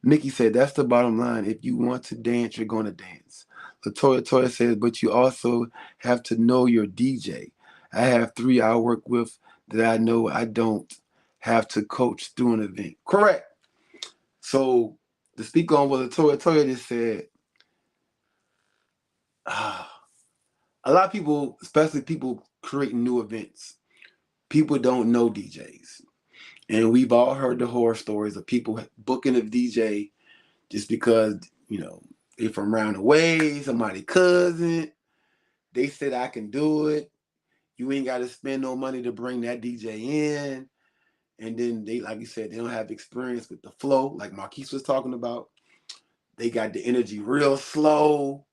Nikki said, that's the bottom line. If you want to dance, you're going to dance. Latoya says, but you also have to know your DJ. I have 3 I work with that I know I don't have to coach through an event. Correct. So to speak on what Latoya just said, a lot of people, especially people creating new events, people don't know DJs. And we've all heard the horror stories of people booking a DJ just because, they're from around the way, somebody cousin. They said, I can do it. You ain't got to spend no money to bring that DJ in. And then they, like you said, they don't have experience with the flow, like Marquise was talking about. They got the energy real slow,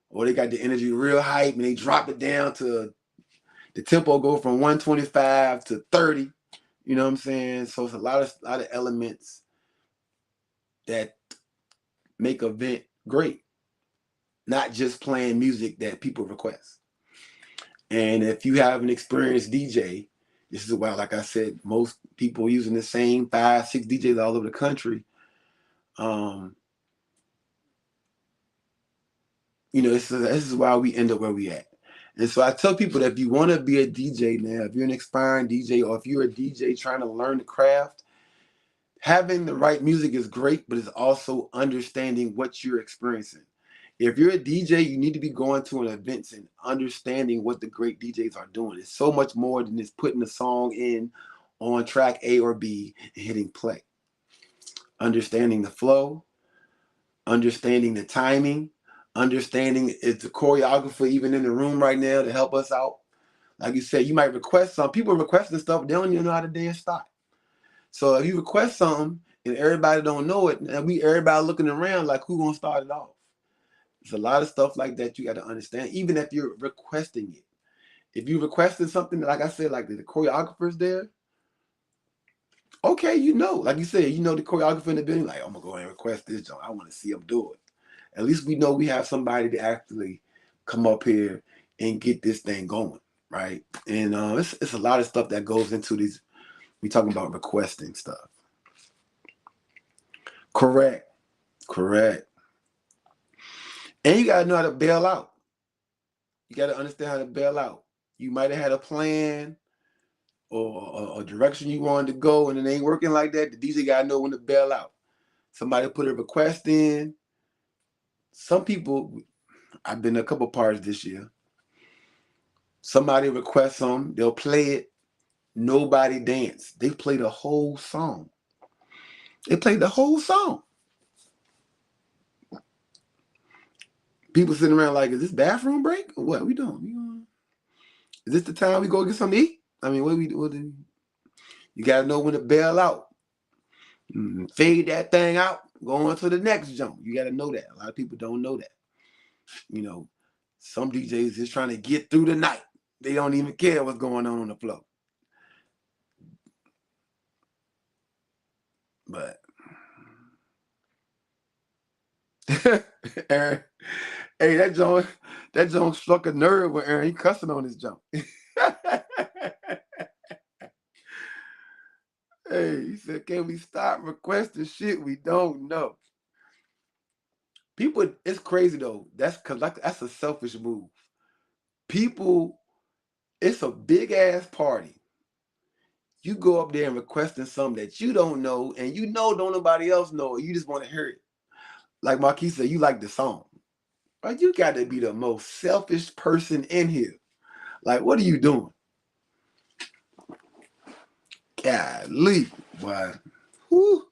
or they got the energy real hype, and they drop it down to the tempo go from 125 to 30. You know what I'm saying? So it's a lot of elements that make an event great, not just playing music that people request. And if you have an experienced DJ, this is why, like I said, most people using the same 5, 6 DJs all over the country. This is why we end up where we at. And so I tell people that if you want to be a DJ now, if you're an aspiring DJ or if you're a DJ trying to learn the craft, having the right music is great, but it's also understanding what you're experiencing. If you're a DJ, you need to be going to an event and understanding what the great DJs are doing. It's so much more than just putting a song in on track A or B and hitting play. Understanding the flow, understanding the timing, understanding is the choreographer even in the room right now to help us out. Like you said, you might request some people requesting stuff, they don't even know how to dance stop. So if you request something and everybody don't know it, and everybody looking around like who gonna start it off? There's a lot of stuff like that you got to understand, even if you're requesting it. If you requested something, like I said, like the choreographer's there, okay, like you said, the choreographer in the building, like, I'm gonna go ahead and request this joint. I want to see him do it. At least we know we have somebody to actually come up here and get this thing going, right? And it's a lot of stuff that goes into these. We talking about requesting stuff. Correct. And you gotta know how to bail out. You gotta understand how to bail out. You might have had a plan or a direction you wanted to go, and it ain't working like that. The DJ gotta know when to bail out. Somebody put a request in. Some people, I've been to a couple parties this year. Somebody requests something, they'll play it. Nobody dance. They play the whole song. People sitting around like, is this bathroom break or what? We doing? Is this the time we go get something to eat? I mean, you gotta know when to bail out. Fade that thing out. Go on to the next jump. You gotta know that. A lot of people don't know that. Some DJs just trying to get through the night. They don't even care what's going on the floor. But Aaron, hey, that joint struck a nerve with Aaron. He cussing on his jump. Hey, he said, can we stop requesting shit we don't know? People, it's crazy though. That's a selfish move. People, it's a big ass party. You go up there and requesting something that you don't know, and don't nobody else know it. You just want to hear it. Like Marquis said, you like the song. But you got to be the most selfish person in here. Like, what are you doing? Golly, boy. Whew.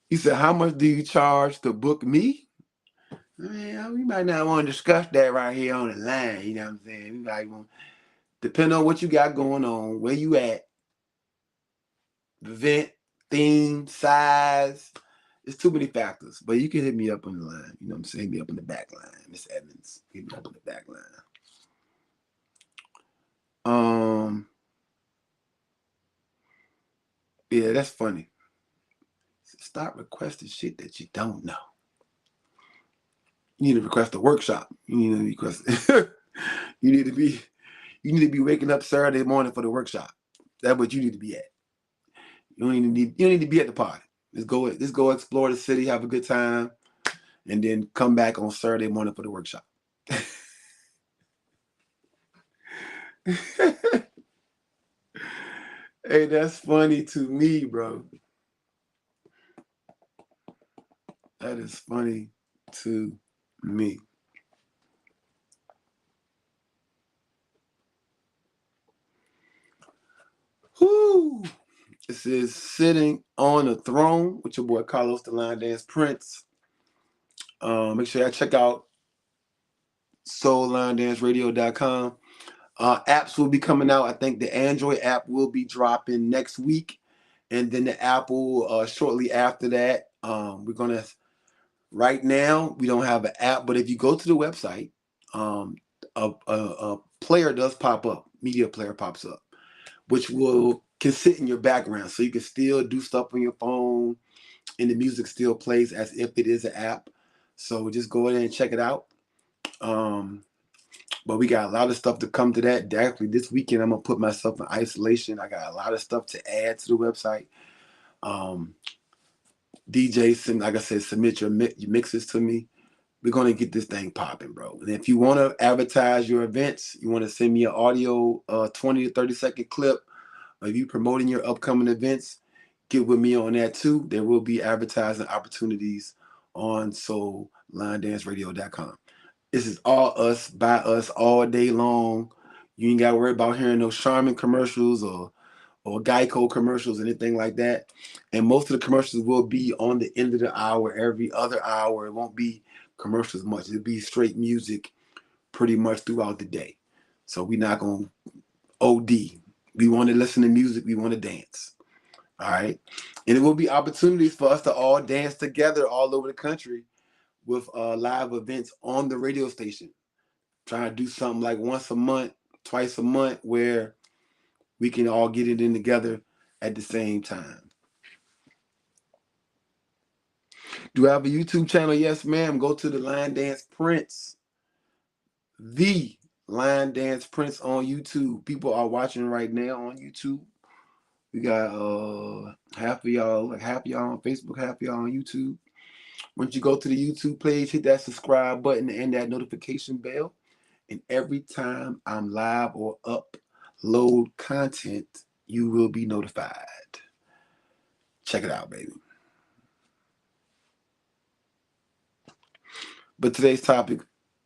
He said, how much do you charge to book me? Man, we might not want to discuss that right here on the line. You know what I'm saying? We might want, depending on what you got going on, where you at, the event, theme, size. It's too many factors. But you can hit me up on the line. You know what I'm saying? Hit me up on the back line. Miss Evans. Hit me up on the back line. Yeah, that's funny. Stop requesting shit that you don't know. You need to request a workshop. You need to request. you need to be waking up Saturday morning for the workshop. That's what you need to be at. You don't need to be at the party. Let's go explore the city, have a good time, and then come back on Saturday morning for the workshop. Hey, that's funny to me, bro. That is funny to me. Whoo! This is Sitting on a Throne with your boy Carlos the Line Dance Prince. Make sure y'all check out soullinedanceradio.com. Apps will be coming out. I think the Android app will be dropping next week, and then the Apple shortly after that. Right now we don't have an app, but if you go to the website, a player does pop up. Media player pops up, which can sit in your background, so you can still do stuff on your phone, and the music still plays as if it is an app. So just go ahead and check it out. But we got a lot of stuff to come to that. Actually, this weekend I'm gonna put myself in isolation. I got a lot of stuff to add to the website. DJs, like I said, submit your mixes to me. we're going to get this thing popping, bro. And if you want to advertise your events, you want to send me an audio 20 to 30-second clip of you promoting your upcoming events, get with me on that too. There will be advertising opportunities on soullinedanceradio.com. This is all us, by us, all day long. You ain't got to worry about hearing no Charmin commercials or Geico commercials, anything like that. And most of the commercials will be on the end of the hour, every other hour. It won't be commercials much. It'll be straight music pretty much throughout the day. So we're not going to OD. We want to listen to music. We want to dance. All right. And it will be opportunities for us to all dance together all over the country with live events on the radio station. Trying to do something like once a month, twice a month, where we can all get it in together at the same time. Do I have a YouTube channel? Yes, ma'am. Go to the Line Dance Prince. The Line Dance Prince on YouTube. People are watching right now on YouTube. We got half of y'all on Facebook, half of y'all on YouTube. Once you go to the YouTube page, hit that subscribe button and that notification bell. And every time I'm live or upload content, you will be notified. Check it out, baby. But today's topic,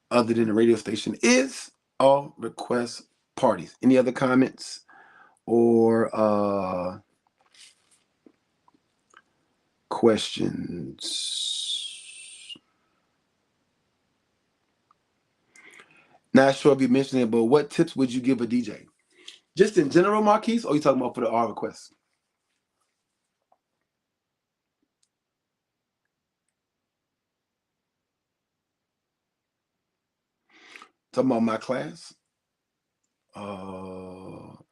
other than the radio station, is all request parties. Any other comments or questions? Not sure if you mentioned it, but what tips would you give a DJ? Just in general, Marquise, or are you talking about for the all requests? Talking about my class? No,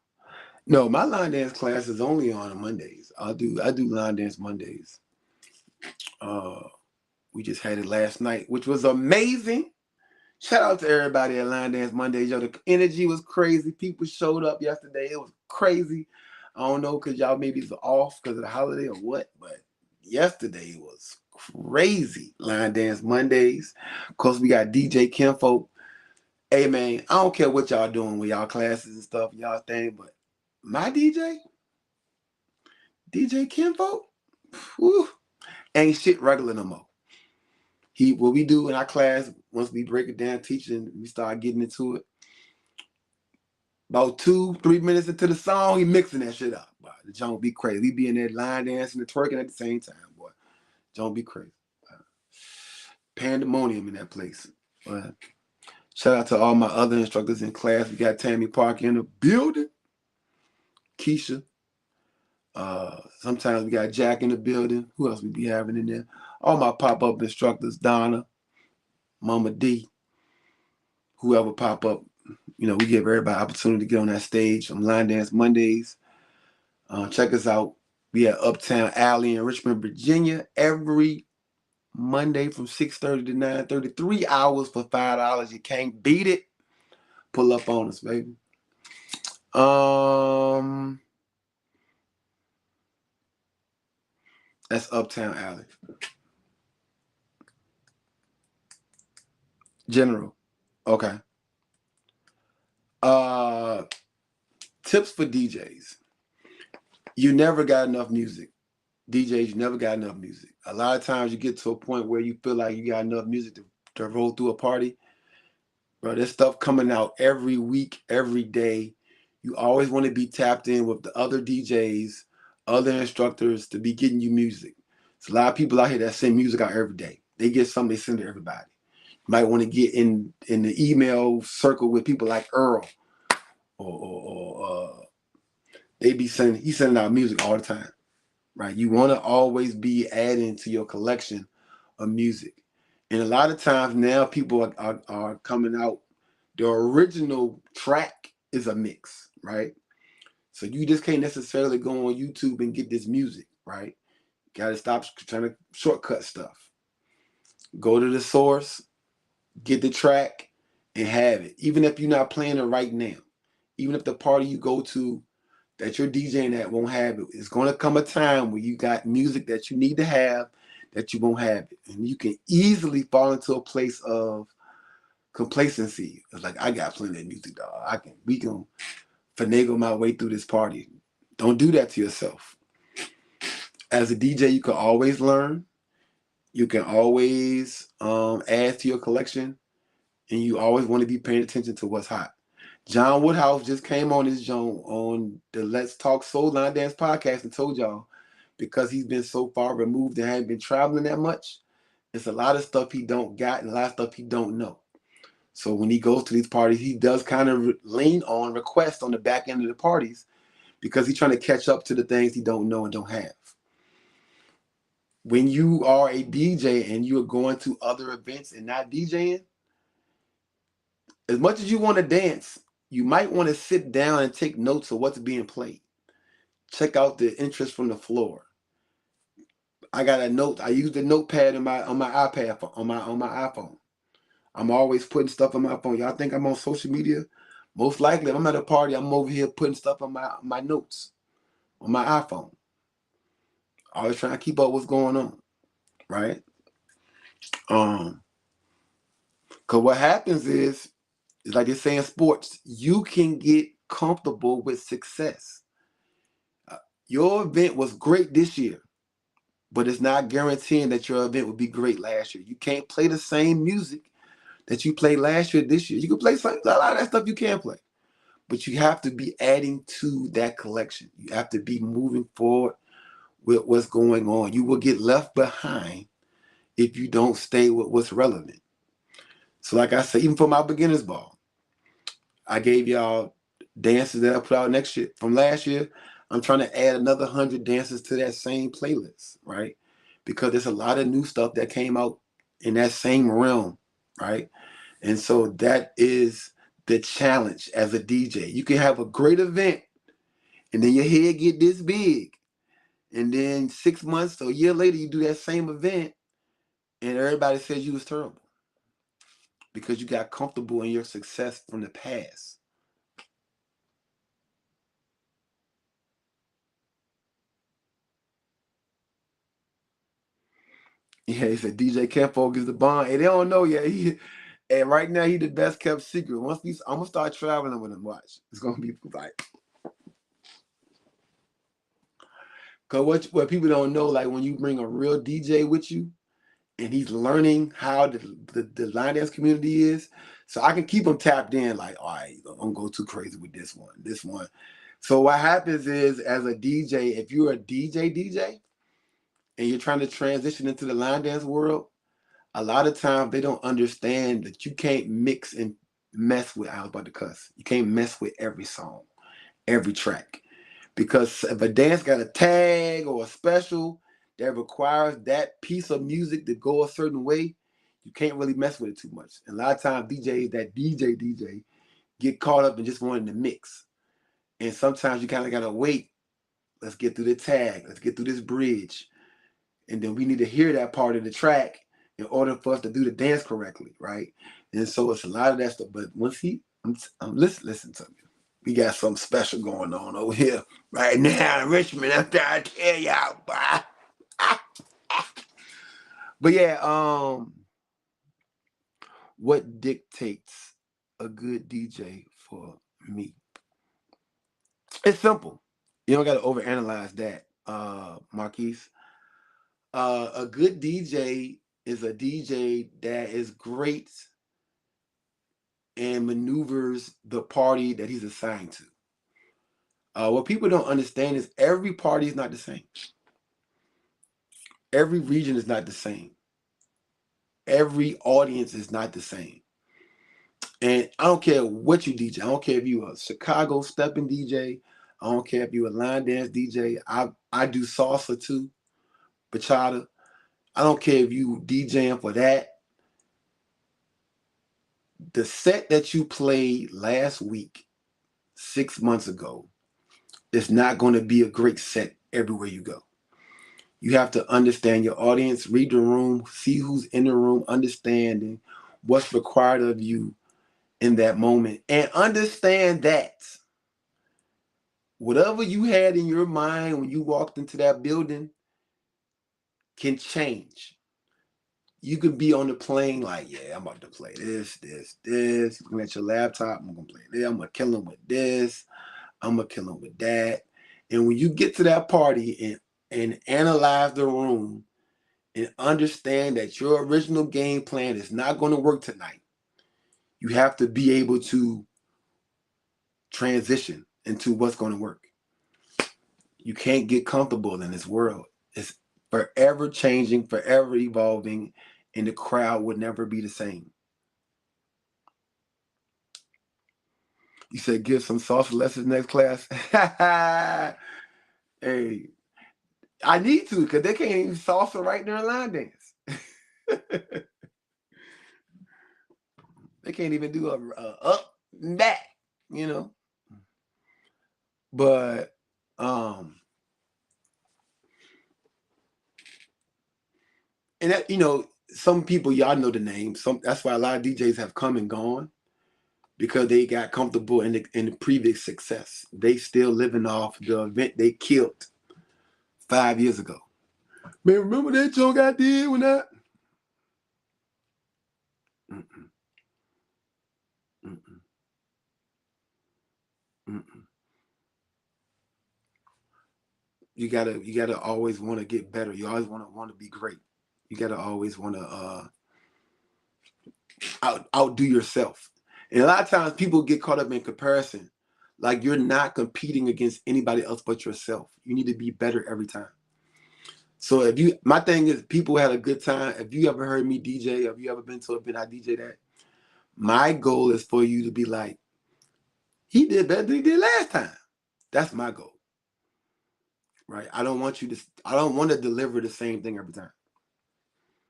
my line dance class is only on Mondays. I do line dance Mondays. We just had it last night, which was amazing. Shout out to everybody at Line Dance Mondays. Yo, the energy was crazy. People showed up yesterday. It was crazy. I don't know because y'all maybe it's off because of the holiday or what, but yesterday was crazy. Line Dance Mondays. Of course, we got DJ Kinfolk. Hey, man, I don't care what y'all doing with y'all classes and stuff, y'all thing, but my DJ Kinfolk, whew, ain't shit regular no more. What we do in our class, once we break it down, teaching, we start getting into it. About 2-3 minutes into the song, he mixing that shit up. Boy, the joint be crazy. We be in there line dancing and twerking at the same time, boy. Joint be crazy. Pandemonium in that place. But shout out to all my other instructors in class. We got Tammy Parker in the building. Keisha. Sometimes we got Jack in the building. Who else we be having in there? All my pop-up instructors, Donna, Mama D, whoever pop up. You know, we give everybody opportunity to get on that stage on Line Dance Mondays. Check us out. We at Uptown Alley in Richmond, Virginia, every Monday from 6:30 to 9:30. 3 hours for $5. You can't beat it. Pull up on us, baby. That's Uptown Alley. General. Okay. Tips for DJs. You never got enough music. DJs, you never got enough music. A lot of times you get to a point where you feel like you got enough music to roll through a party. Bro, there's stuff coming out every week, every day. You always want to be tapped in with the other DJs, other instructors to be getting you music. There's a lot of people out here that send music out every day. They get something, they send to everybody. You might want to get in the email circle with people like Earl or he's sending out music all the time, right? You want to always be adding to your collection of music. And a lot of times now people are coming out, the original track is a mix, right? So you just can't necessarily go on YouTube and get this music, right? You got to stop trying to shortcut stuff. Go to the source, get the track, and have it. Even if you're not playing it right now, even if the party you go to that you're DJing at won't have it, it's going to come a time where you got music that you need to have that you won't have it. And you can easily fall into a place of complacency. It's like, I got plenty of music, dog. We can finagle my way through this party. Don't do that to yourself. As a DJ, you can always learn. You can always add to your collection, and you always want to be paying attention to what's hot. John Woodhouse just came on his joint on the Let's Talk Soul Line Dance podcast and told y'all, because he's been so far removed and hadn't been traveling that much, it's a lot of stuff he don't got and a lot of stuff he don't know. So when he goes to these parties, he does kind of lean on requests on the back end of the parties because he's trying to catch up to the things he don't know and don't have. When you are a DJ and you're going to other events and not DJing, as much as you want to dance, you might want to sit down and take notes of what's being played. Check out the interest from the floor. I got a note. I use the notepad on my iPad on my iPhone. I'm always putting stuff on my phone. Y'all think I'm on social media? Most likely, if I'm at a party, I'm over here putting stuff on my notes on my iPhone. Always trying to keep up what's going on, right? Because what happens is like they say in sports, you can get comfortable with success. Your event was great this year, but it's not guaranteeing that your event would be great last year. You can't play the same music that you played last year this year. You can play a lot of that stuff you can play, but you have to be adding to that collection. You have to be moving forward with what's going on. You will get left behind if you don't stay with what's relevant. So like I said, even for my beginner's ball, I gave y'all dances that I put out next year. From last year, I'm trying to add another 100 dances to that same playlist, right? Because there's a lot of new stuff that came out in that same realm, right? And so that is the challenge as a DJ. You can have a great event and then your head get this big. And then 6 months or a year later, you do that same event and everybody says you was terrible because you got comfortable in your success from the past. Yeah, he said DJ Kenfolk is the bond. And they don't know yet. And right now he the best kept secret. I'm gonna start traveling with him. Watch, it's gonna be like, cause what people don't know, like when you bring a real DJ with you, and he's learning how the line dance community is, so I can keep him tapped in. Like, all right, don't go too crazy with this one. So what happens is, as a DJ, if you're a DJ, and you're trying to transition into the line dance world, a lot of times they don't understand that you can't mix and mess with, I was about to cuss, you can't mess with every song, every track. Because if a dance got a tag or a special that requires that piece of music to go a certain way, you can't really mess with it too much. And a lot of times DJs that DJ get caught up in just wanting to mix. And sometimes you kind of gotta wait. Let's get through the tag. Let's get through this bridge. And then we need to hear that part of the track in order for us to do the dance correctly, right? And so it's a lot of that stuff. But once listen to me. We got something special going on over here right now in Richmond. I'm trying to tell y'all, boy. But yeah, what dictates a good DJ for me? It's simple. You don't got to overanalyze that, Marquise. A good DJ is a DJ that is great and maneuvers the party that he's assigned to. What people don't understand is every party is not the same. Every region is not the same. Every audience is not the same. And I don't care what you DJ. I don't care if you a Chicago stepping DJ. I don't care if you a line dance DJ. I do salsa too, bachata. I don't care if you DJing for that. The set that you played last week, 6 months ago, is not going to be a great set everywhere you go. You have to understand your audience, read the room, see who's in the room, understanding what's required of you in that moment, and understand that whatever you had in your mind when you walked into that building can change. You could be on the plane like, yeah, I'm about to play this. Looking at your laptop, I'm gonna play this. I'm gonna kill him with this. I'm gonna kill him with that. And when you get to that party and analyze the room and understand that your original game plan is not going to work tonight, you have to be able to transition into what's going to work. You can't get comfortable in this world. It's forever changing, forever evolving, and the crowd would never be the same. You said give some salsa lessons next class. Hey, I need to because they can't even salsa right during line dance. They can't even do a up and back, you know. But and that, you know, some people, y'all know the name. That's why a lot of DJs have come and gone because they got comfortable in the previous success. They still living off the event they killed 5 years ago. Man, remember that joke I did when I? Mm-mm. Mm-mm. Mm-mm. You gotta always want to get better. You always want to be great. You gotta always want to outdo yourself. And a lot of times people get caught up in comparison. Like you're not competing against anybody else but yourself. You need to be better every time. So my thing is, people had a good time. If you ever heard me DJ, have you ever been to a event I DJ that? My goal is for you to be like, he did better than he did last time. That's my goal, right? I don't want to deliver the same thing every time.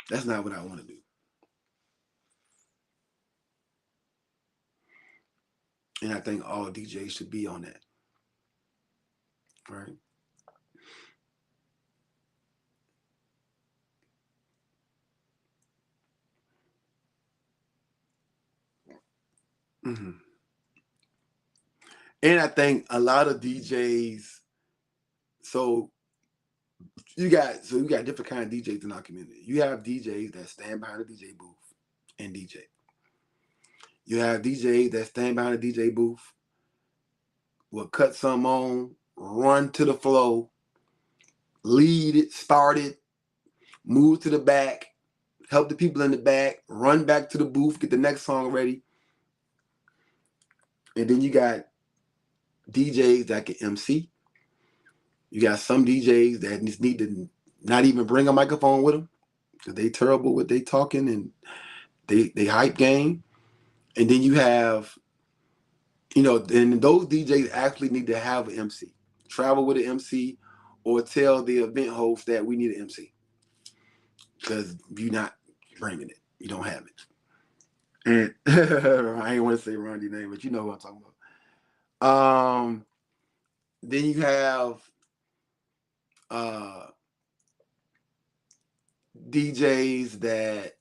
That's not what I want to do. And I think all DJs should be on that, right? Mm-hmm. And I think a lot of DJs, so you got different kind of DJs in our community. You have DJs that stand behind the DJ booth and DJ. You have DJs that stand behind the DJ booth, will cut some on, run to the flow, lead it, start it, move to the back, help the people in the back, run back to the booth, get the next song ready. And then you got DJs that can MC. You got some DJs that just need to not even bring a microphone with them because they terrible with they talking and they hype game. And then you have, you know, and those DJs actually need to have an MC. Travel with an MC or tell the event host that we need an MC. Because you're not bringing it. You don't have it. And I ain't want to say Ron's name, but you know who I'm talking about. Then you have DJs that,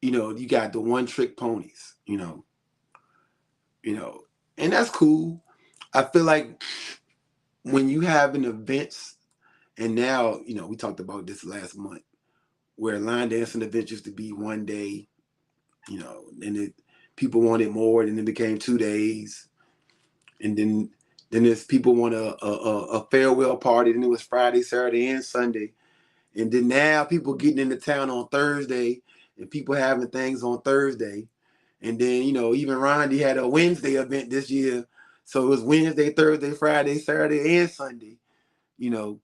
you know, you got the one trick ponies, you know, and that's cool. I feel like when you have an events, and now, you know, we talked about this last month, where line dancing events used to be one day, you know, and people wanted more, and then it became 2 days, and then there's people want a farewell party, and it was Friday, Saturday, and Sunday, and then now people getting into town on Thursday, and people having things on Thursday, and then, you know, even Rondi had a Wednesday event this year, so it was Wednesday, Thursday, Friday, Saturday, and Sunday, you know.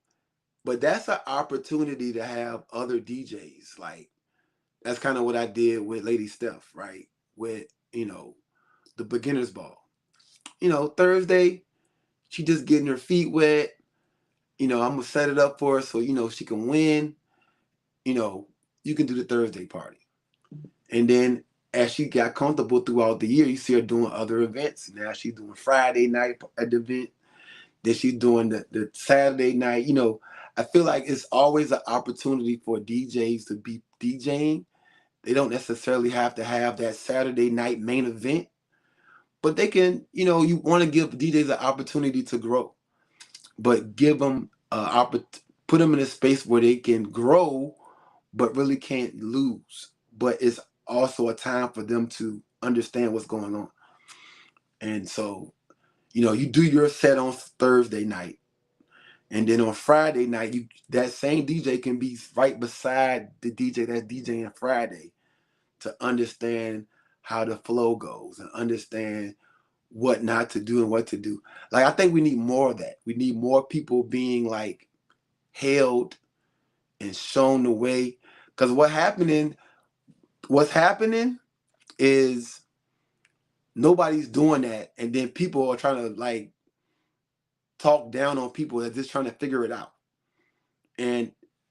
But that's an opportunity to have other DJs. Like, that's kind of what I did with Lady Steph, right? With, you know, the beginner's ball. You know, Thursday, she just getting her feet wet. You know, I'm going to set it up for her so, you know, she can win. You know, you can do the Thursday party. And then as she got comfortable throughout the year, you see her doing other events. Now she's doing Friday night at the event. Then she's doing the Saturday night. You know, I feel like it's always an opportunity for DJs to be DJing. They don't necessarily have to have that Saturday night main event, but they can, you know, you want to give DJs an opportunity to grow, but give them put put them in a space where they can grow, but really can't lose. But it's also a time for them to understand what's going on. And so, you do your set on Thursday night. And then on Friday night, that same DJ can be right beside the DJ that's DJing Friday to understand how the flow goes and understand what not to do and what to do. Like, I think we need more of that. We need more people being like held and shown the way. Because what's happening is nobody's doing that. And then people are trying to like talk down on people that just trying to figure it out. And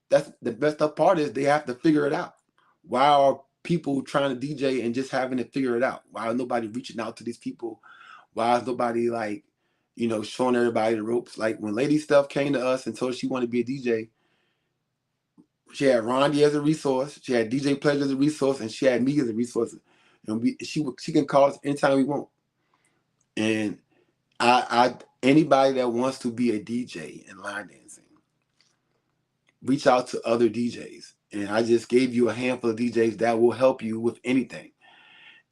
that's the best up part is they have to figure it out. Why are people trying to DJ and just having to figure it out? Why is nobody reaching out to these people? Why is nobody like, showing everybody the ropes? Like when Lady Steph came to us and told us she wanted to be a DJ, she had Rondi as a resource, she had DJ Pleasure as a resource, and she had me as a resource. And she can call us anytime we want. And I anybody that wants to be a DJ in line dancing, reach out to other DJs. And I just gave you a handful of DJs that will help you with anything.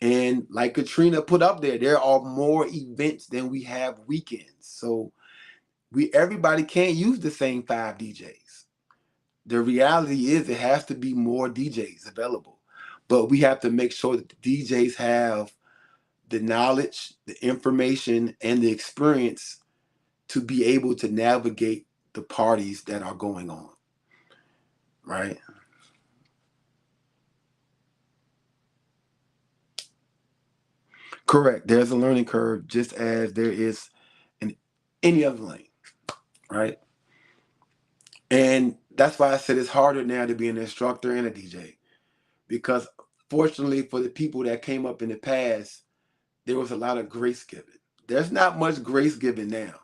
And like Katrina put up there are more events than we have weekends. So everybody can't use the same 5 DJs. The reality is it has to be more DJs available. But we have to make sure that the DJs have the knowledge, the information, and the experience to be able to navigate the parties that are going on. Right? Correct. There's a learning curve just as there is in any other lane. Right? And that's why I said it's harder now to be an instructor and a DJ. Because fortunately for the people that came up in the past, there was a lot of grace given. There's not much grace given now.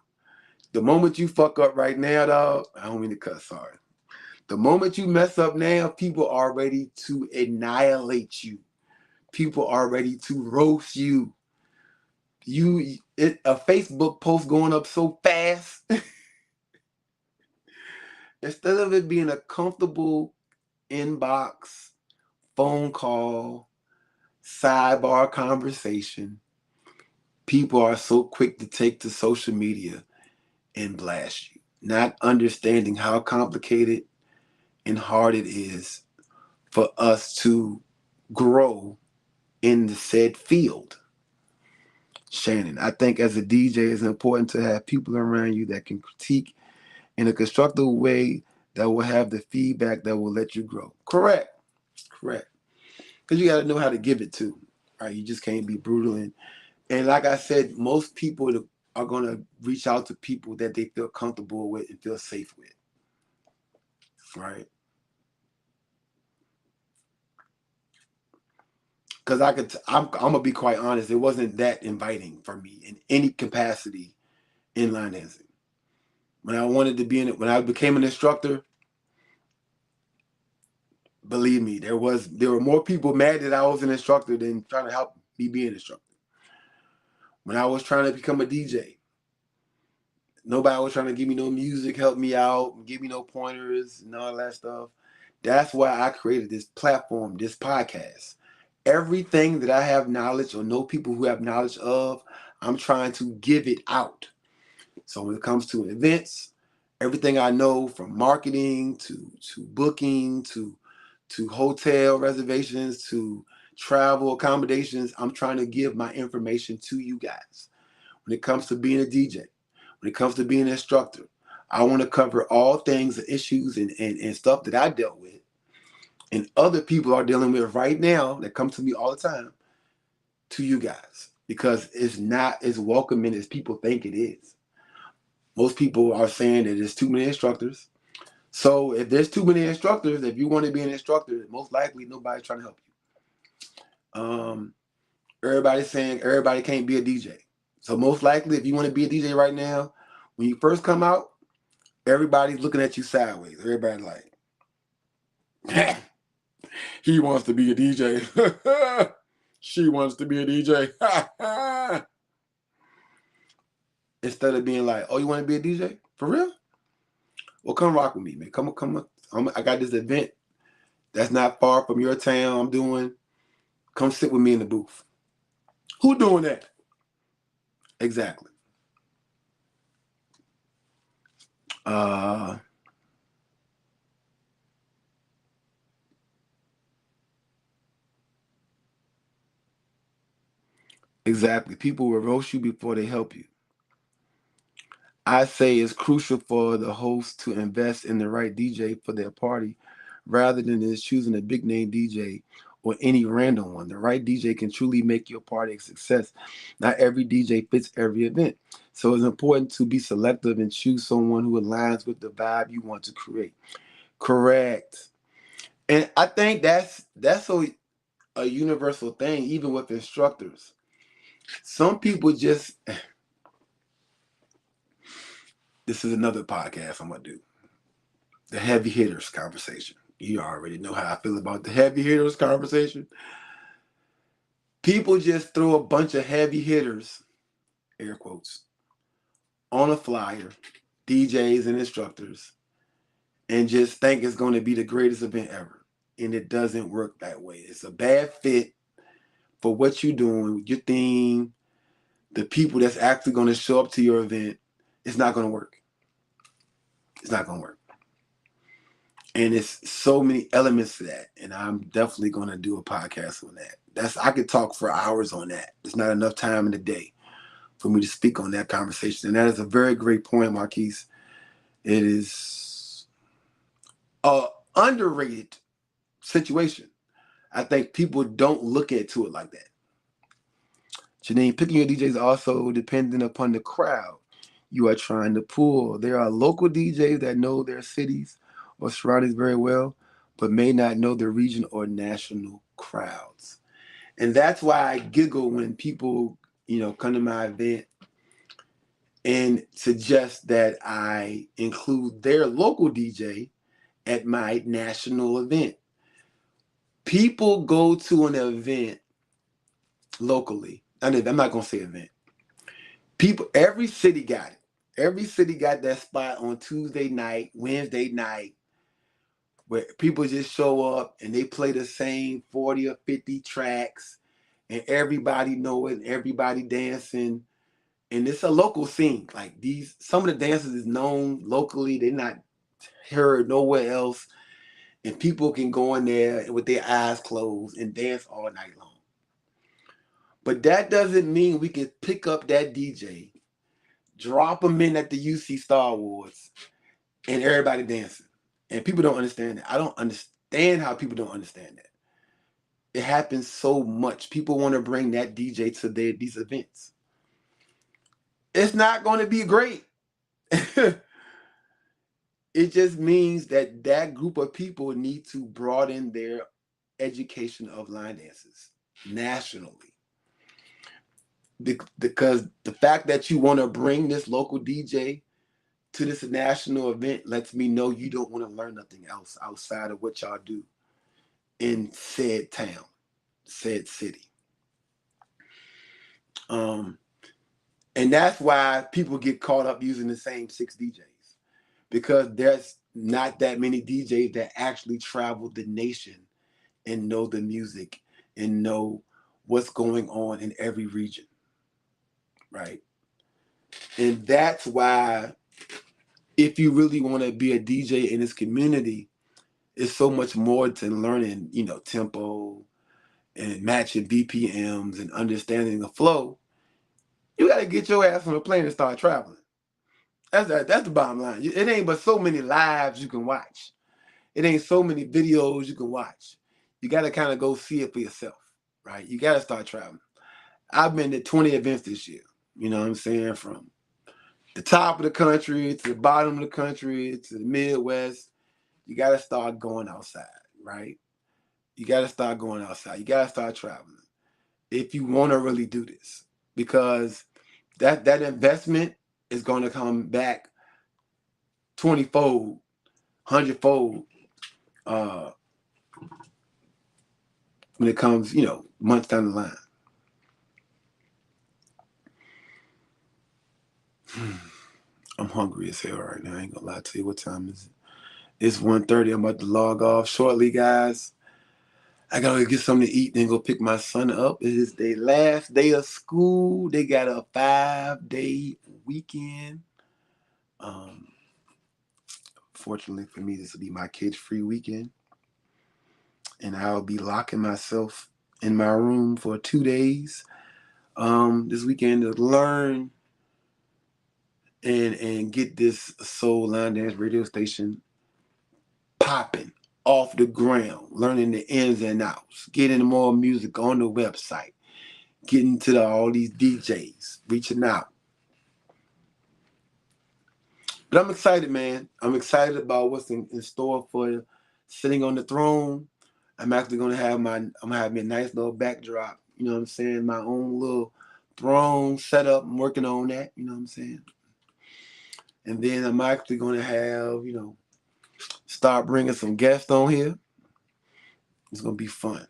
The moment you fuck up right now, dog, I don't mean to cuss, sorry. The moment you mess up now, people are ready to annihilate you. People are ready to roast you. A Facebook post going up so fast. Instead of it being a comfortable inbox, phone call, sidebar conversation, people are so quick to take to social media and blast you, not understanding how complicated and hard it is for us to grow in the said field. Shannon, I think as a DJ, it's important to have people around you that can critique in a constructive way that will have the feedback that will let you grow. Correct. Because you got to know how to give it too. Right? You just can't be brutal. And like I said, most people are going to reach out to people that they feel comfortable with and feel safe with. Right? Because I'm gonna be quite honest, it wasn't that inviting for me in any capacity in line dancing. When I wanted to be in it, when I became an instructor, believe me, there were more people mad that I was an instructor than trying to help me be an instructor. When I was trying to become a DJ, nobody was trying to give me no music, help me out, give me no pointers and all that stuff. That's why I created this platform, this podcast. Everything that I have knowledge or know people who have knowledge of, I'm trying to give it out. So when it comes to events, everything I know from marketing to booking to hotel reservations to travel accommodations, I'm trying to give my information to you guys. When it comes to being a DJ, when it comes to being an instructor, I want to cover all things, issues, and stuff that I dealt with and other people are dealing with right now that come to me all the time to you guys, because it's not as welcoming as people think it is. Most people are saying that there's too many instructors. So if there's too many instructors, if you want to be an instructor, most likely nobody's trying to help you. Everybody's saying everybody can't be a DJ. So most likely if you want to be a DJ right now, when you first come out, everybody's looking at you sideways. Everybody's like, he wants to be a DJ. She wants to be a DJ. Instead of being like, oh, you want to be a DJ? For real? Well, come rock with me, man. Come. I got this event that's not far from your town. I'm doing. Come sit with me in the booth. Who doing that? Exactly. Uh, exactly. People will roast you before they help you. I say it's crucial for the host to invest in the right DJ for their party rather than just choosing a big name DJ or any random one. The right DJ can truly make your party a success. Not every DJ fits every event. So it's important to be selective and choose someone who aligns with the vibe you want to create. Correct. And I think that's a universal thing, even with instructors. Some people just this is another podcast I'm gonna do. The heavy hitters conversation. You already know how I feel about the heavy hitters conversation. People just throw a bunch of heavy hitters, air quotes, on a flyer, DJs and instructors, and just think it's going to be the greatest event ever. And it doesn't work that way. It's a bad fit for what you're doing, your theme, the people that's actually going to show up to your event. It's not going to work. It's not going to work. And it's so many elements to that. And I'm definitely going to do a podcast on that. I could talk for hours on that. There's not enough time in the day for me to speak on that conversation. And that is a very great point, Marquise. It is a underrated situation. I think people don't look into it like that. Janine, picking your DJs also dependent upon the crowd you are trying to pull. There are local DJs that know their cities or surroundings very well, but may not know the region or national crowds. And that's why I giggle when people, come to my event and suggest that I include their local DJ at my national event. People go to an event locally. I'm not going to say event. Every city got it. Every city got that spot on Tuesday night, Wednesday night, where people just show up and they play the same 40 or 50 tracks and everybody know it, everybody dancing. And it's a local scene. Like some of the dances is known locally. They're not heard nowhere else. And people can go in there with their eyes closed and dance all night long. But that doesn't mean we can pick up that DJ, drop them in at the UC Star Wars, and everybody dancing. And people don't understand that. I don't understand how people don't understand that. It happens so much. People want to bring that DJ to these events. It's not going to be great. It just means that group of people need to broaden their education of line dances nationally. Because the fact that you want to bring this local DJ to this national event lets me know you don't want to learn nothing else outside of what y'all do in said town, said city. And that's why people get caught up using the same 6 DJs, because there's not that many DJs that actually travel the nation and know the music and know what's going on in every region, right? And that's why if you really want to be a DJ in this community, it's so much more to learning, tempo and matching BPMs and understanding the flow. You got to get your ass on a plane and start traveling. That's the bottom line. It ain't but so many lives you can watch. It ain't so many videos you can watch. You got to kind of go see it for yourself, right? You got to start traveling. I've been to 20 events this year. You know what I'm saying? From the top of the country to the bottom of the country to the Midwest. You got to start going outside, right? You got to start going outside. You got to start traveling if you want to really do this, because that investment is going to come back 20-fold, 100-fold when it comes, months down the line. I'm hungry as hell right now. I ain't gonna lie to you. What time is it? It's 1:30. I'm about to log off shortly, guys. I gotta get something to eat, then go pick my son up. It is their last day of school. They got a 5-day weekend. Um, Fortunately for me, this will be my kids' free weekend. And I'll be locking myself in my room for 2 days this weekend to learn and get this Soul Line Dance radio station popping off the ground, learning the ins and outs, getting more music on the website, getting to all these DJs, reaching out. But I'm excited, man. I'm excited about what's in store for sitting on the throne. I'm actually I'm gonna have me a nice little backdrop. You know what I'm saying? My own little throne setup. I'm working on that. You know what I'm saying? And then I'm actually gonna have, start bringing some guests on here. It's gonna be fun.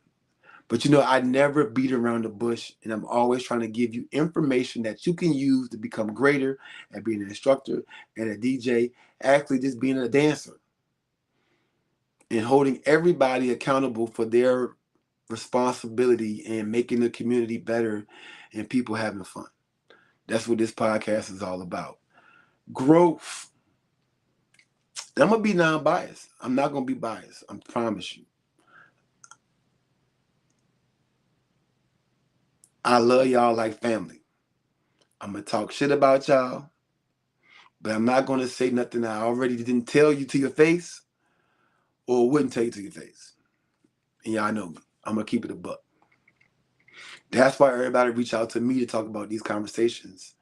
But I never beat around the bush, and I'm always trying to give you information that you can use to become greater at being an instructor and a DJ, actually just being a dancer, and holding everybody accountable for their responsibility and making the community better and people having fun. That's what this podcast is all about. Growth. I'm going to be non-biased. I'm not going to be biased. I promise you. I love y'all like family. I'm going to talk shit about y'all, but I'm not going to say nothing I already didn't tell you to your face or wouldn't tell you to your face. And y'all know me. I'm going to keep it a buck. That's why everybody reach out to me to talk about these conversations,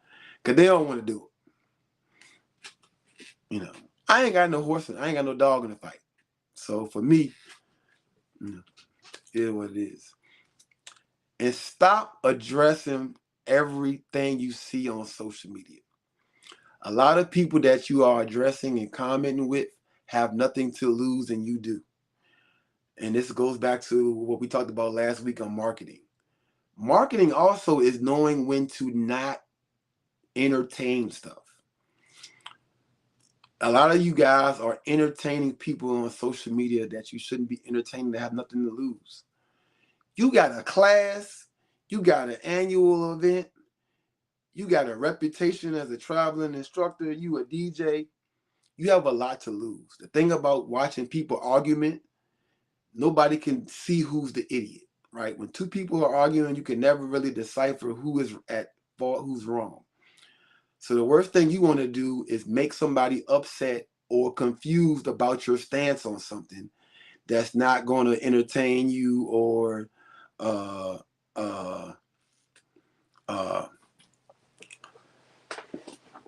because they don't want to do it. I ain't got no horse. I ain't got no dog in the fight. So for me, it is what it is. And stop addressing everything you see on social media. A lot of people that you are addressing and commenting with have nothing to lose, and you do. And this goes back to what we talked about last week on marketing. Marketing also is knowing when to not entertain stuff. A lot of you guys are entertaining people on social media that you shouldn't be entertaining, that have nothing to lose. You got a class, you got an annual event, you got a reputation as a traveling instructor, you a DJ, you have a lot to lose. The thing about watching people argument, nobody can see who's the idiot, right? When two people are arguing, you can never really decipher who is at fault, who's wrong. So the worst thing you want to do is make somebody upset or confused about your stance on something that's not going to entertain you or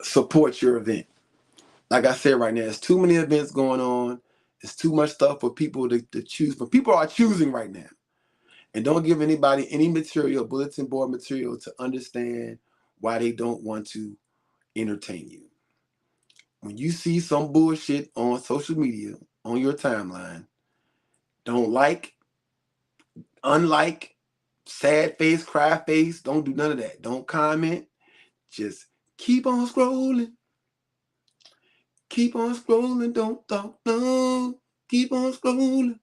support your event. Like I said, right now, there's too many events going on. There's too much stuff for people to choose from. People are choosing right now. And don't give anybody any material, bulletin board material, to understand why they don't want to entertain you. When you see some bullshit on social media, on your timeline, don't like, unlike, sad face, cry face, don't do none of that. Don't comment. Just keep on scrolling. Keep on scrolling. Don't talk, no. Keep on scrolling.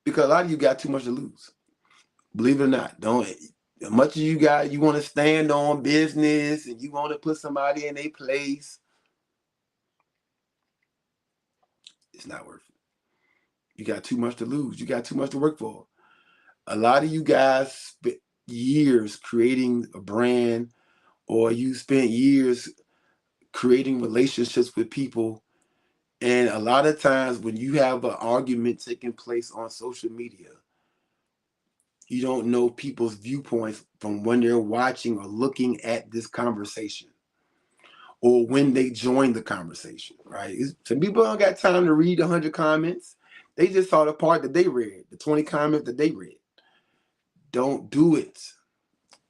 Because a lot of you got too much to lose. Believe it or not. Don't. As much as you want to stand on business and you want to put somebody in their place, it's not worth it. You got too much to lose. You got too much to work for. A lot of you guys spent years creating a brand, or you spent years creating relationships with people. And a lot of times when you have an argument taking place on social media, you don't know people's viewpoints from when they're watching or looking at this conversation, or when they join the conversation, right? Some people don't got time to read 100 comments. They just saw the part that they read, the 20 comments that they read. Don't do it.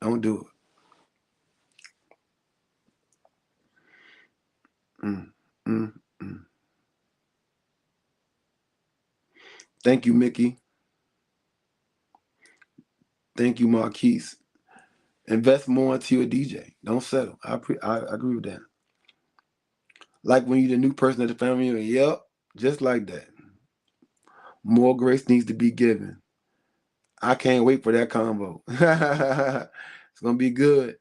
Don't do it. Mm, mm, mm. Thank you, Mickey. Thank you, Marquise. Invest more into your DJ. Don't settle. I agree with that. Like when you're the new person at the family, yep, just like that. More grace needs to be given. I can't wait for that combo. It's gonna be good.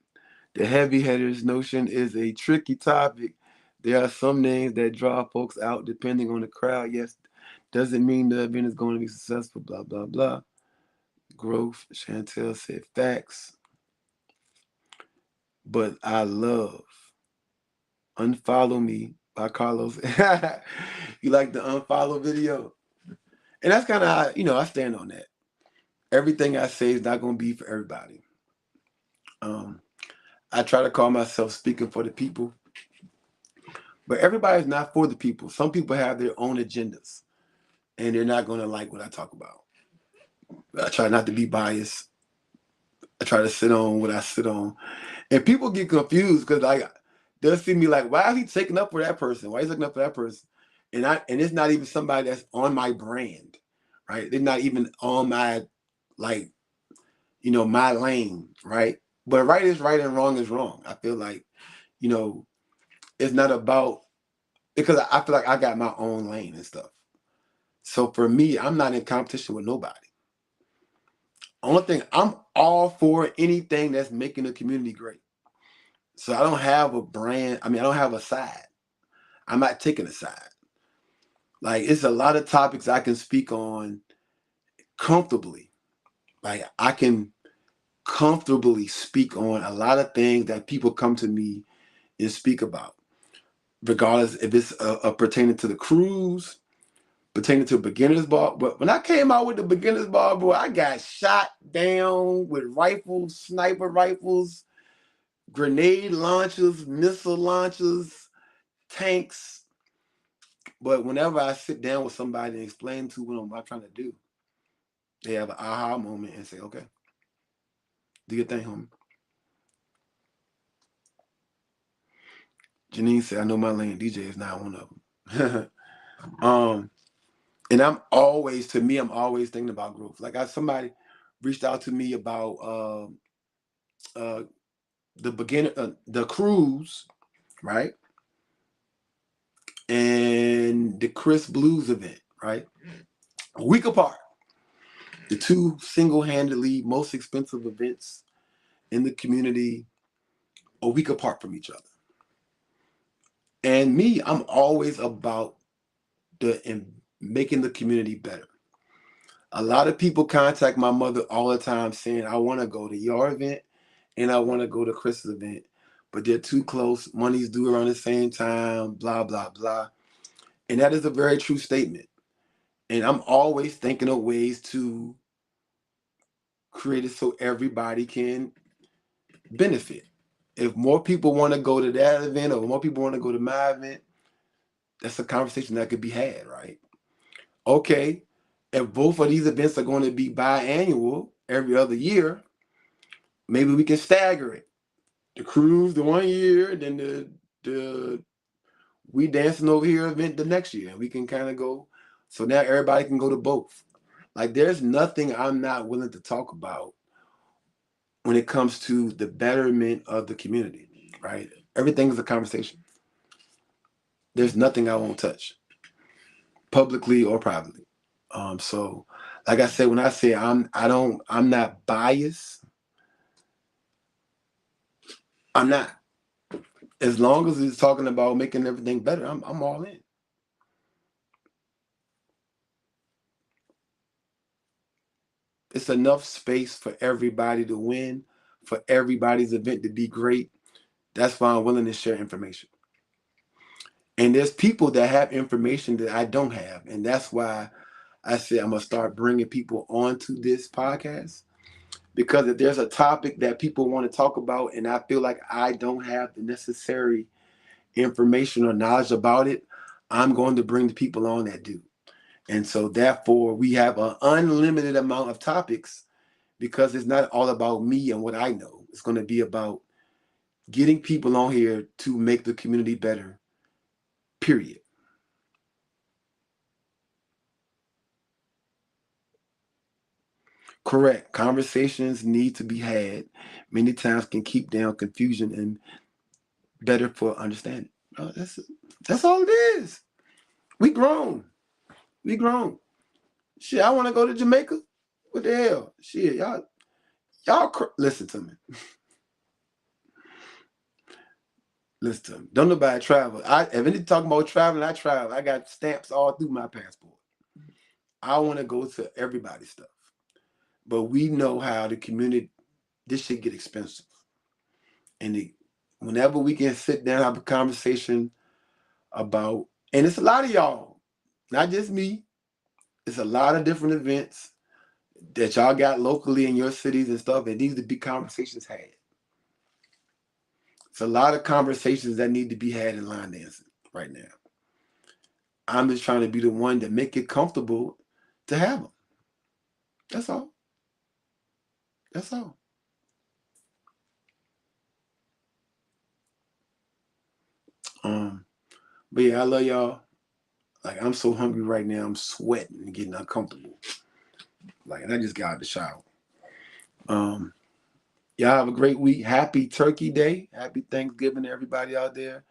The heavy hitters notion is a tricky topic. There are some names that draw folks out depending on the crowd. Yes, doesn't mean the event is going to be successful. Blah blah blah. Growth. Chantel said facts, but I love Unfollow Me by Carlos. You like the unfollow video? And that's kind of how, I stand on that. Everything I say is not going to be for everybody. I try to call myself speaking for the people, but everybody's not for the people. Some people have their own agendas, and they're not going to like what I talk about. I try not to be biased. I try to sit on what I sit on. And people get confused because they'll see me like, why is he taking up for that person? Why is he taking up for that person? And it's not even somebody that's on my brand, right? They're not even on my my lane, right? But right is right and wrong is wrong. I feel like, it's not about, because I feel like I got my own lane and stuff. So for me, I'm not in competition with nobody. Only thing, I'm all for anything that's making the community great. So I don't have a brand. I don't have a side. I'm not taking a side. Like, it's a lot of topics I can speak on comfortably. Like, I can comfortably speak on a lot of things that people come to me and speak about, regardless if it's pertaining to the cruise, pertaining to beginner's ball. But when I came out with the beginner's ball, bro, I got shot down with rifles, sniper rifles, grenade launchers, missile launchers, tanks. But whenever I sit down with somebody and explain to them what I'm trying to do, they have an aha moment and say, okay, do your thing, homie. Janine said, I know my lane. DJ is not one of them. And I'm always thinking about growth. Like, somebody reached out to me about the cruise, right? And the Chris Blues event, right? A week apart. The two single-handedly most expensive events in the community, a week apart from each other. And me, I'm always about making the community better. A lot of people contact my mother all the time saying, I want to go to your event and I want to go to Chris's event, but they're too close. Money's due around the same time, blah, blah, blah. And that is a very true statement. And I'm always thinking of ways to create it so everybody can benefit. If more people want to go to that event or more people want to go to my event, that's a conversation that could be had, right? Okay, if both of these events are going to be biannual every other year, maybe we can stagger it. The cruise the one year, then the We Dancing Over Here event the next year. We can kind of go, so now everybody can go to both. Like, there's nothing I'm not willing to talk about when it comes to the betterment of the community, right? Everything is a conversation. There's nothing I won't touch, publicly or privately. So, like I said, when I say I'm not biased. I'm not. As long as it's talking about making everything better, I'm all in. It's enough space for everybody to win, for everybody's event to be great. That's why I'm willing to share information. And there's people that have information that I don't have, and that's why I said I'm gonna start bringing people onto this podcast, because if there's a topic that people want to talk about and I feel like I don't have the necessary information or knowledge about it, I'm going to bring the people on that do. And so therefore we have an unlimited amount of topics, because it's not all about me and what I know. It's going to be about getting people on here to make the community better, period. Correct. Conversations need to be had. Many times can keep down confusion and better for understanding. That's all it is. We grown. We grown. Shit, I want to go to Jamaica. What the hell? Shit, listen to me. Listen to me. Don't nobody travel. If any talking about traveling, I travel. I got stamps all through my passport. I want to go to everybody's stuff. But we know how the community, this shit get expensive. And whenever we can sit down, have a conversation about, and it's a lot of y'all, not just me. It's a lot of different events that y'all got locally in your cities and stuff. It needs to be conversations had. It's a lot of conversations that need to be had in line dancing right now. I'm just trying to be the one that make it comfortable to have them. That's all. That's all. But yeah, I love y'all. Like, I'm so hungry right now. I'm sweating and getting uncomfortable. Like, and I just got out of the shower. Y'all have a great week. Happy Turkey Day. Happy Thanksgiving to everybody out there.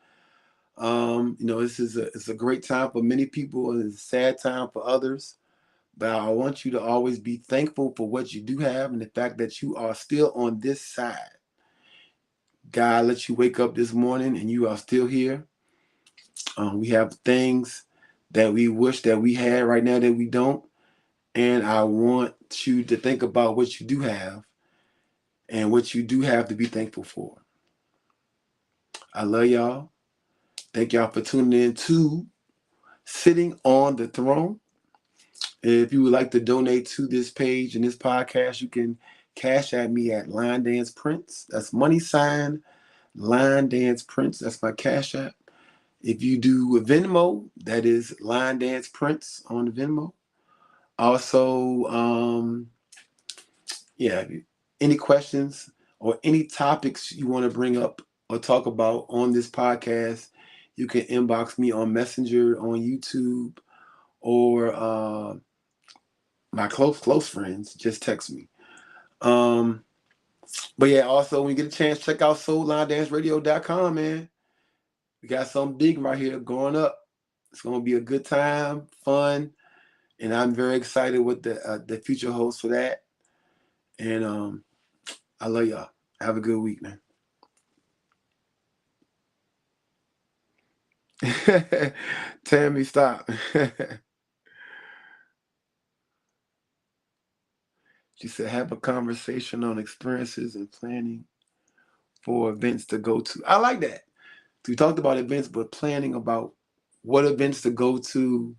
It's a great time for many people and it's a sad time for others. But I want you to always be thankful for what you do have and the fact that you are still on this side. God let you wake up this morning and you are still here. We have things that we wish that we had right now that we don't. And I want you to think about what you do have and what you do have to be thankful for. I love y'all. Thank y'all for tuning in to Sitting on the Throne. If you would like to donate to this page and this podcast, you can cash at me at Line Dance Prince. That's $, Line Dance Prince. That's my cash app. If you do a Venmo, that is Line Dance Prince on the Venmo. Also, any questions or any topics you want to bring up or talk about on this podcast, you can inbox me on Messenger, on YouTube, or my close friends. Just text me. But yeah, also when you get a chance, check out SoulLineDanceRadio.com, man. We got something big right here going up. It's gonna be a good time, fun, and I'm very excited with the future host for that. And I love y'all. Have a good week, man. Tammy, stop. She said, have a conversation on experiences and planning for events to go to. I like that. We talked about events, but planning about what events to go to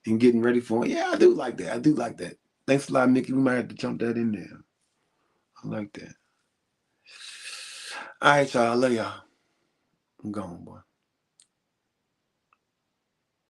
and getting ready for it. Yeah, I do like that. I do like that. Thanks a lot, Mickey. We might have to jump that in there. I like that. All right, y'all. I love y'all. I'm gone, boy.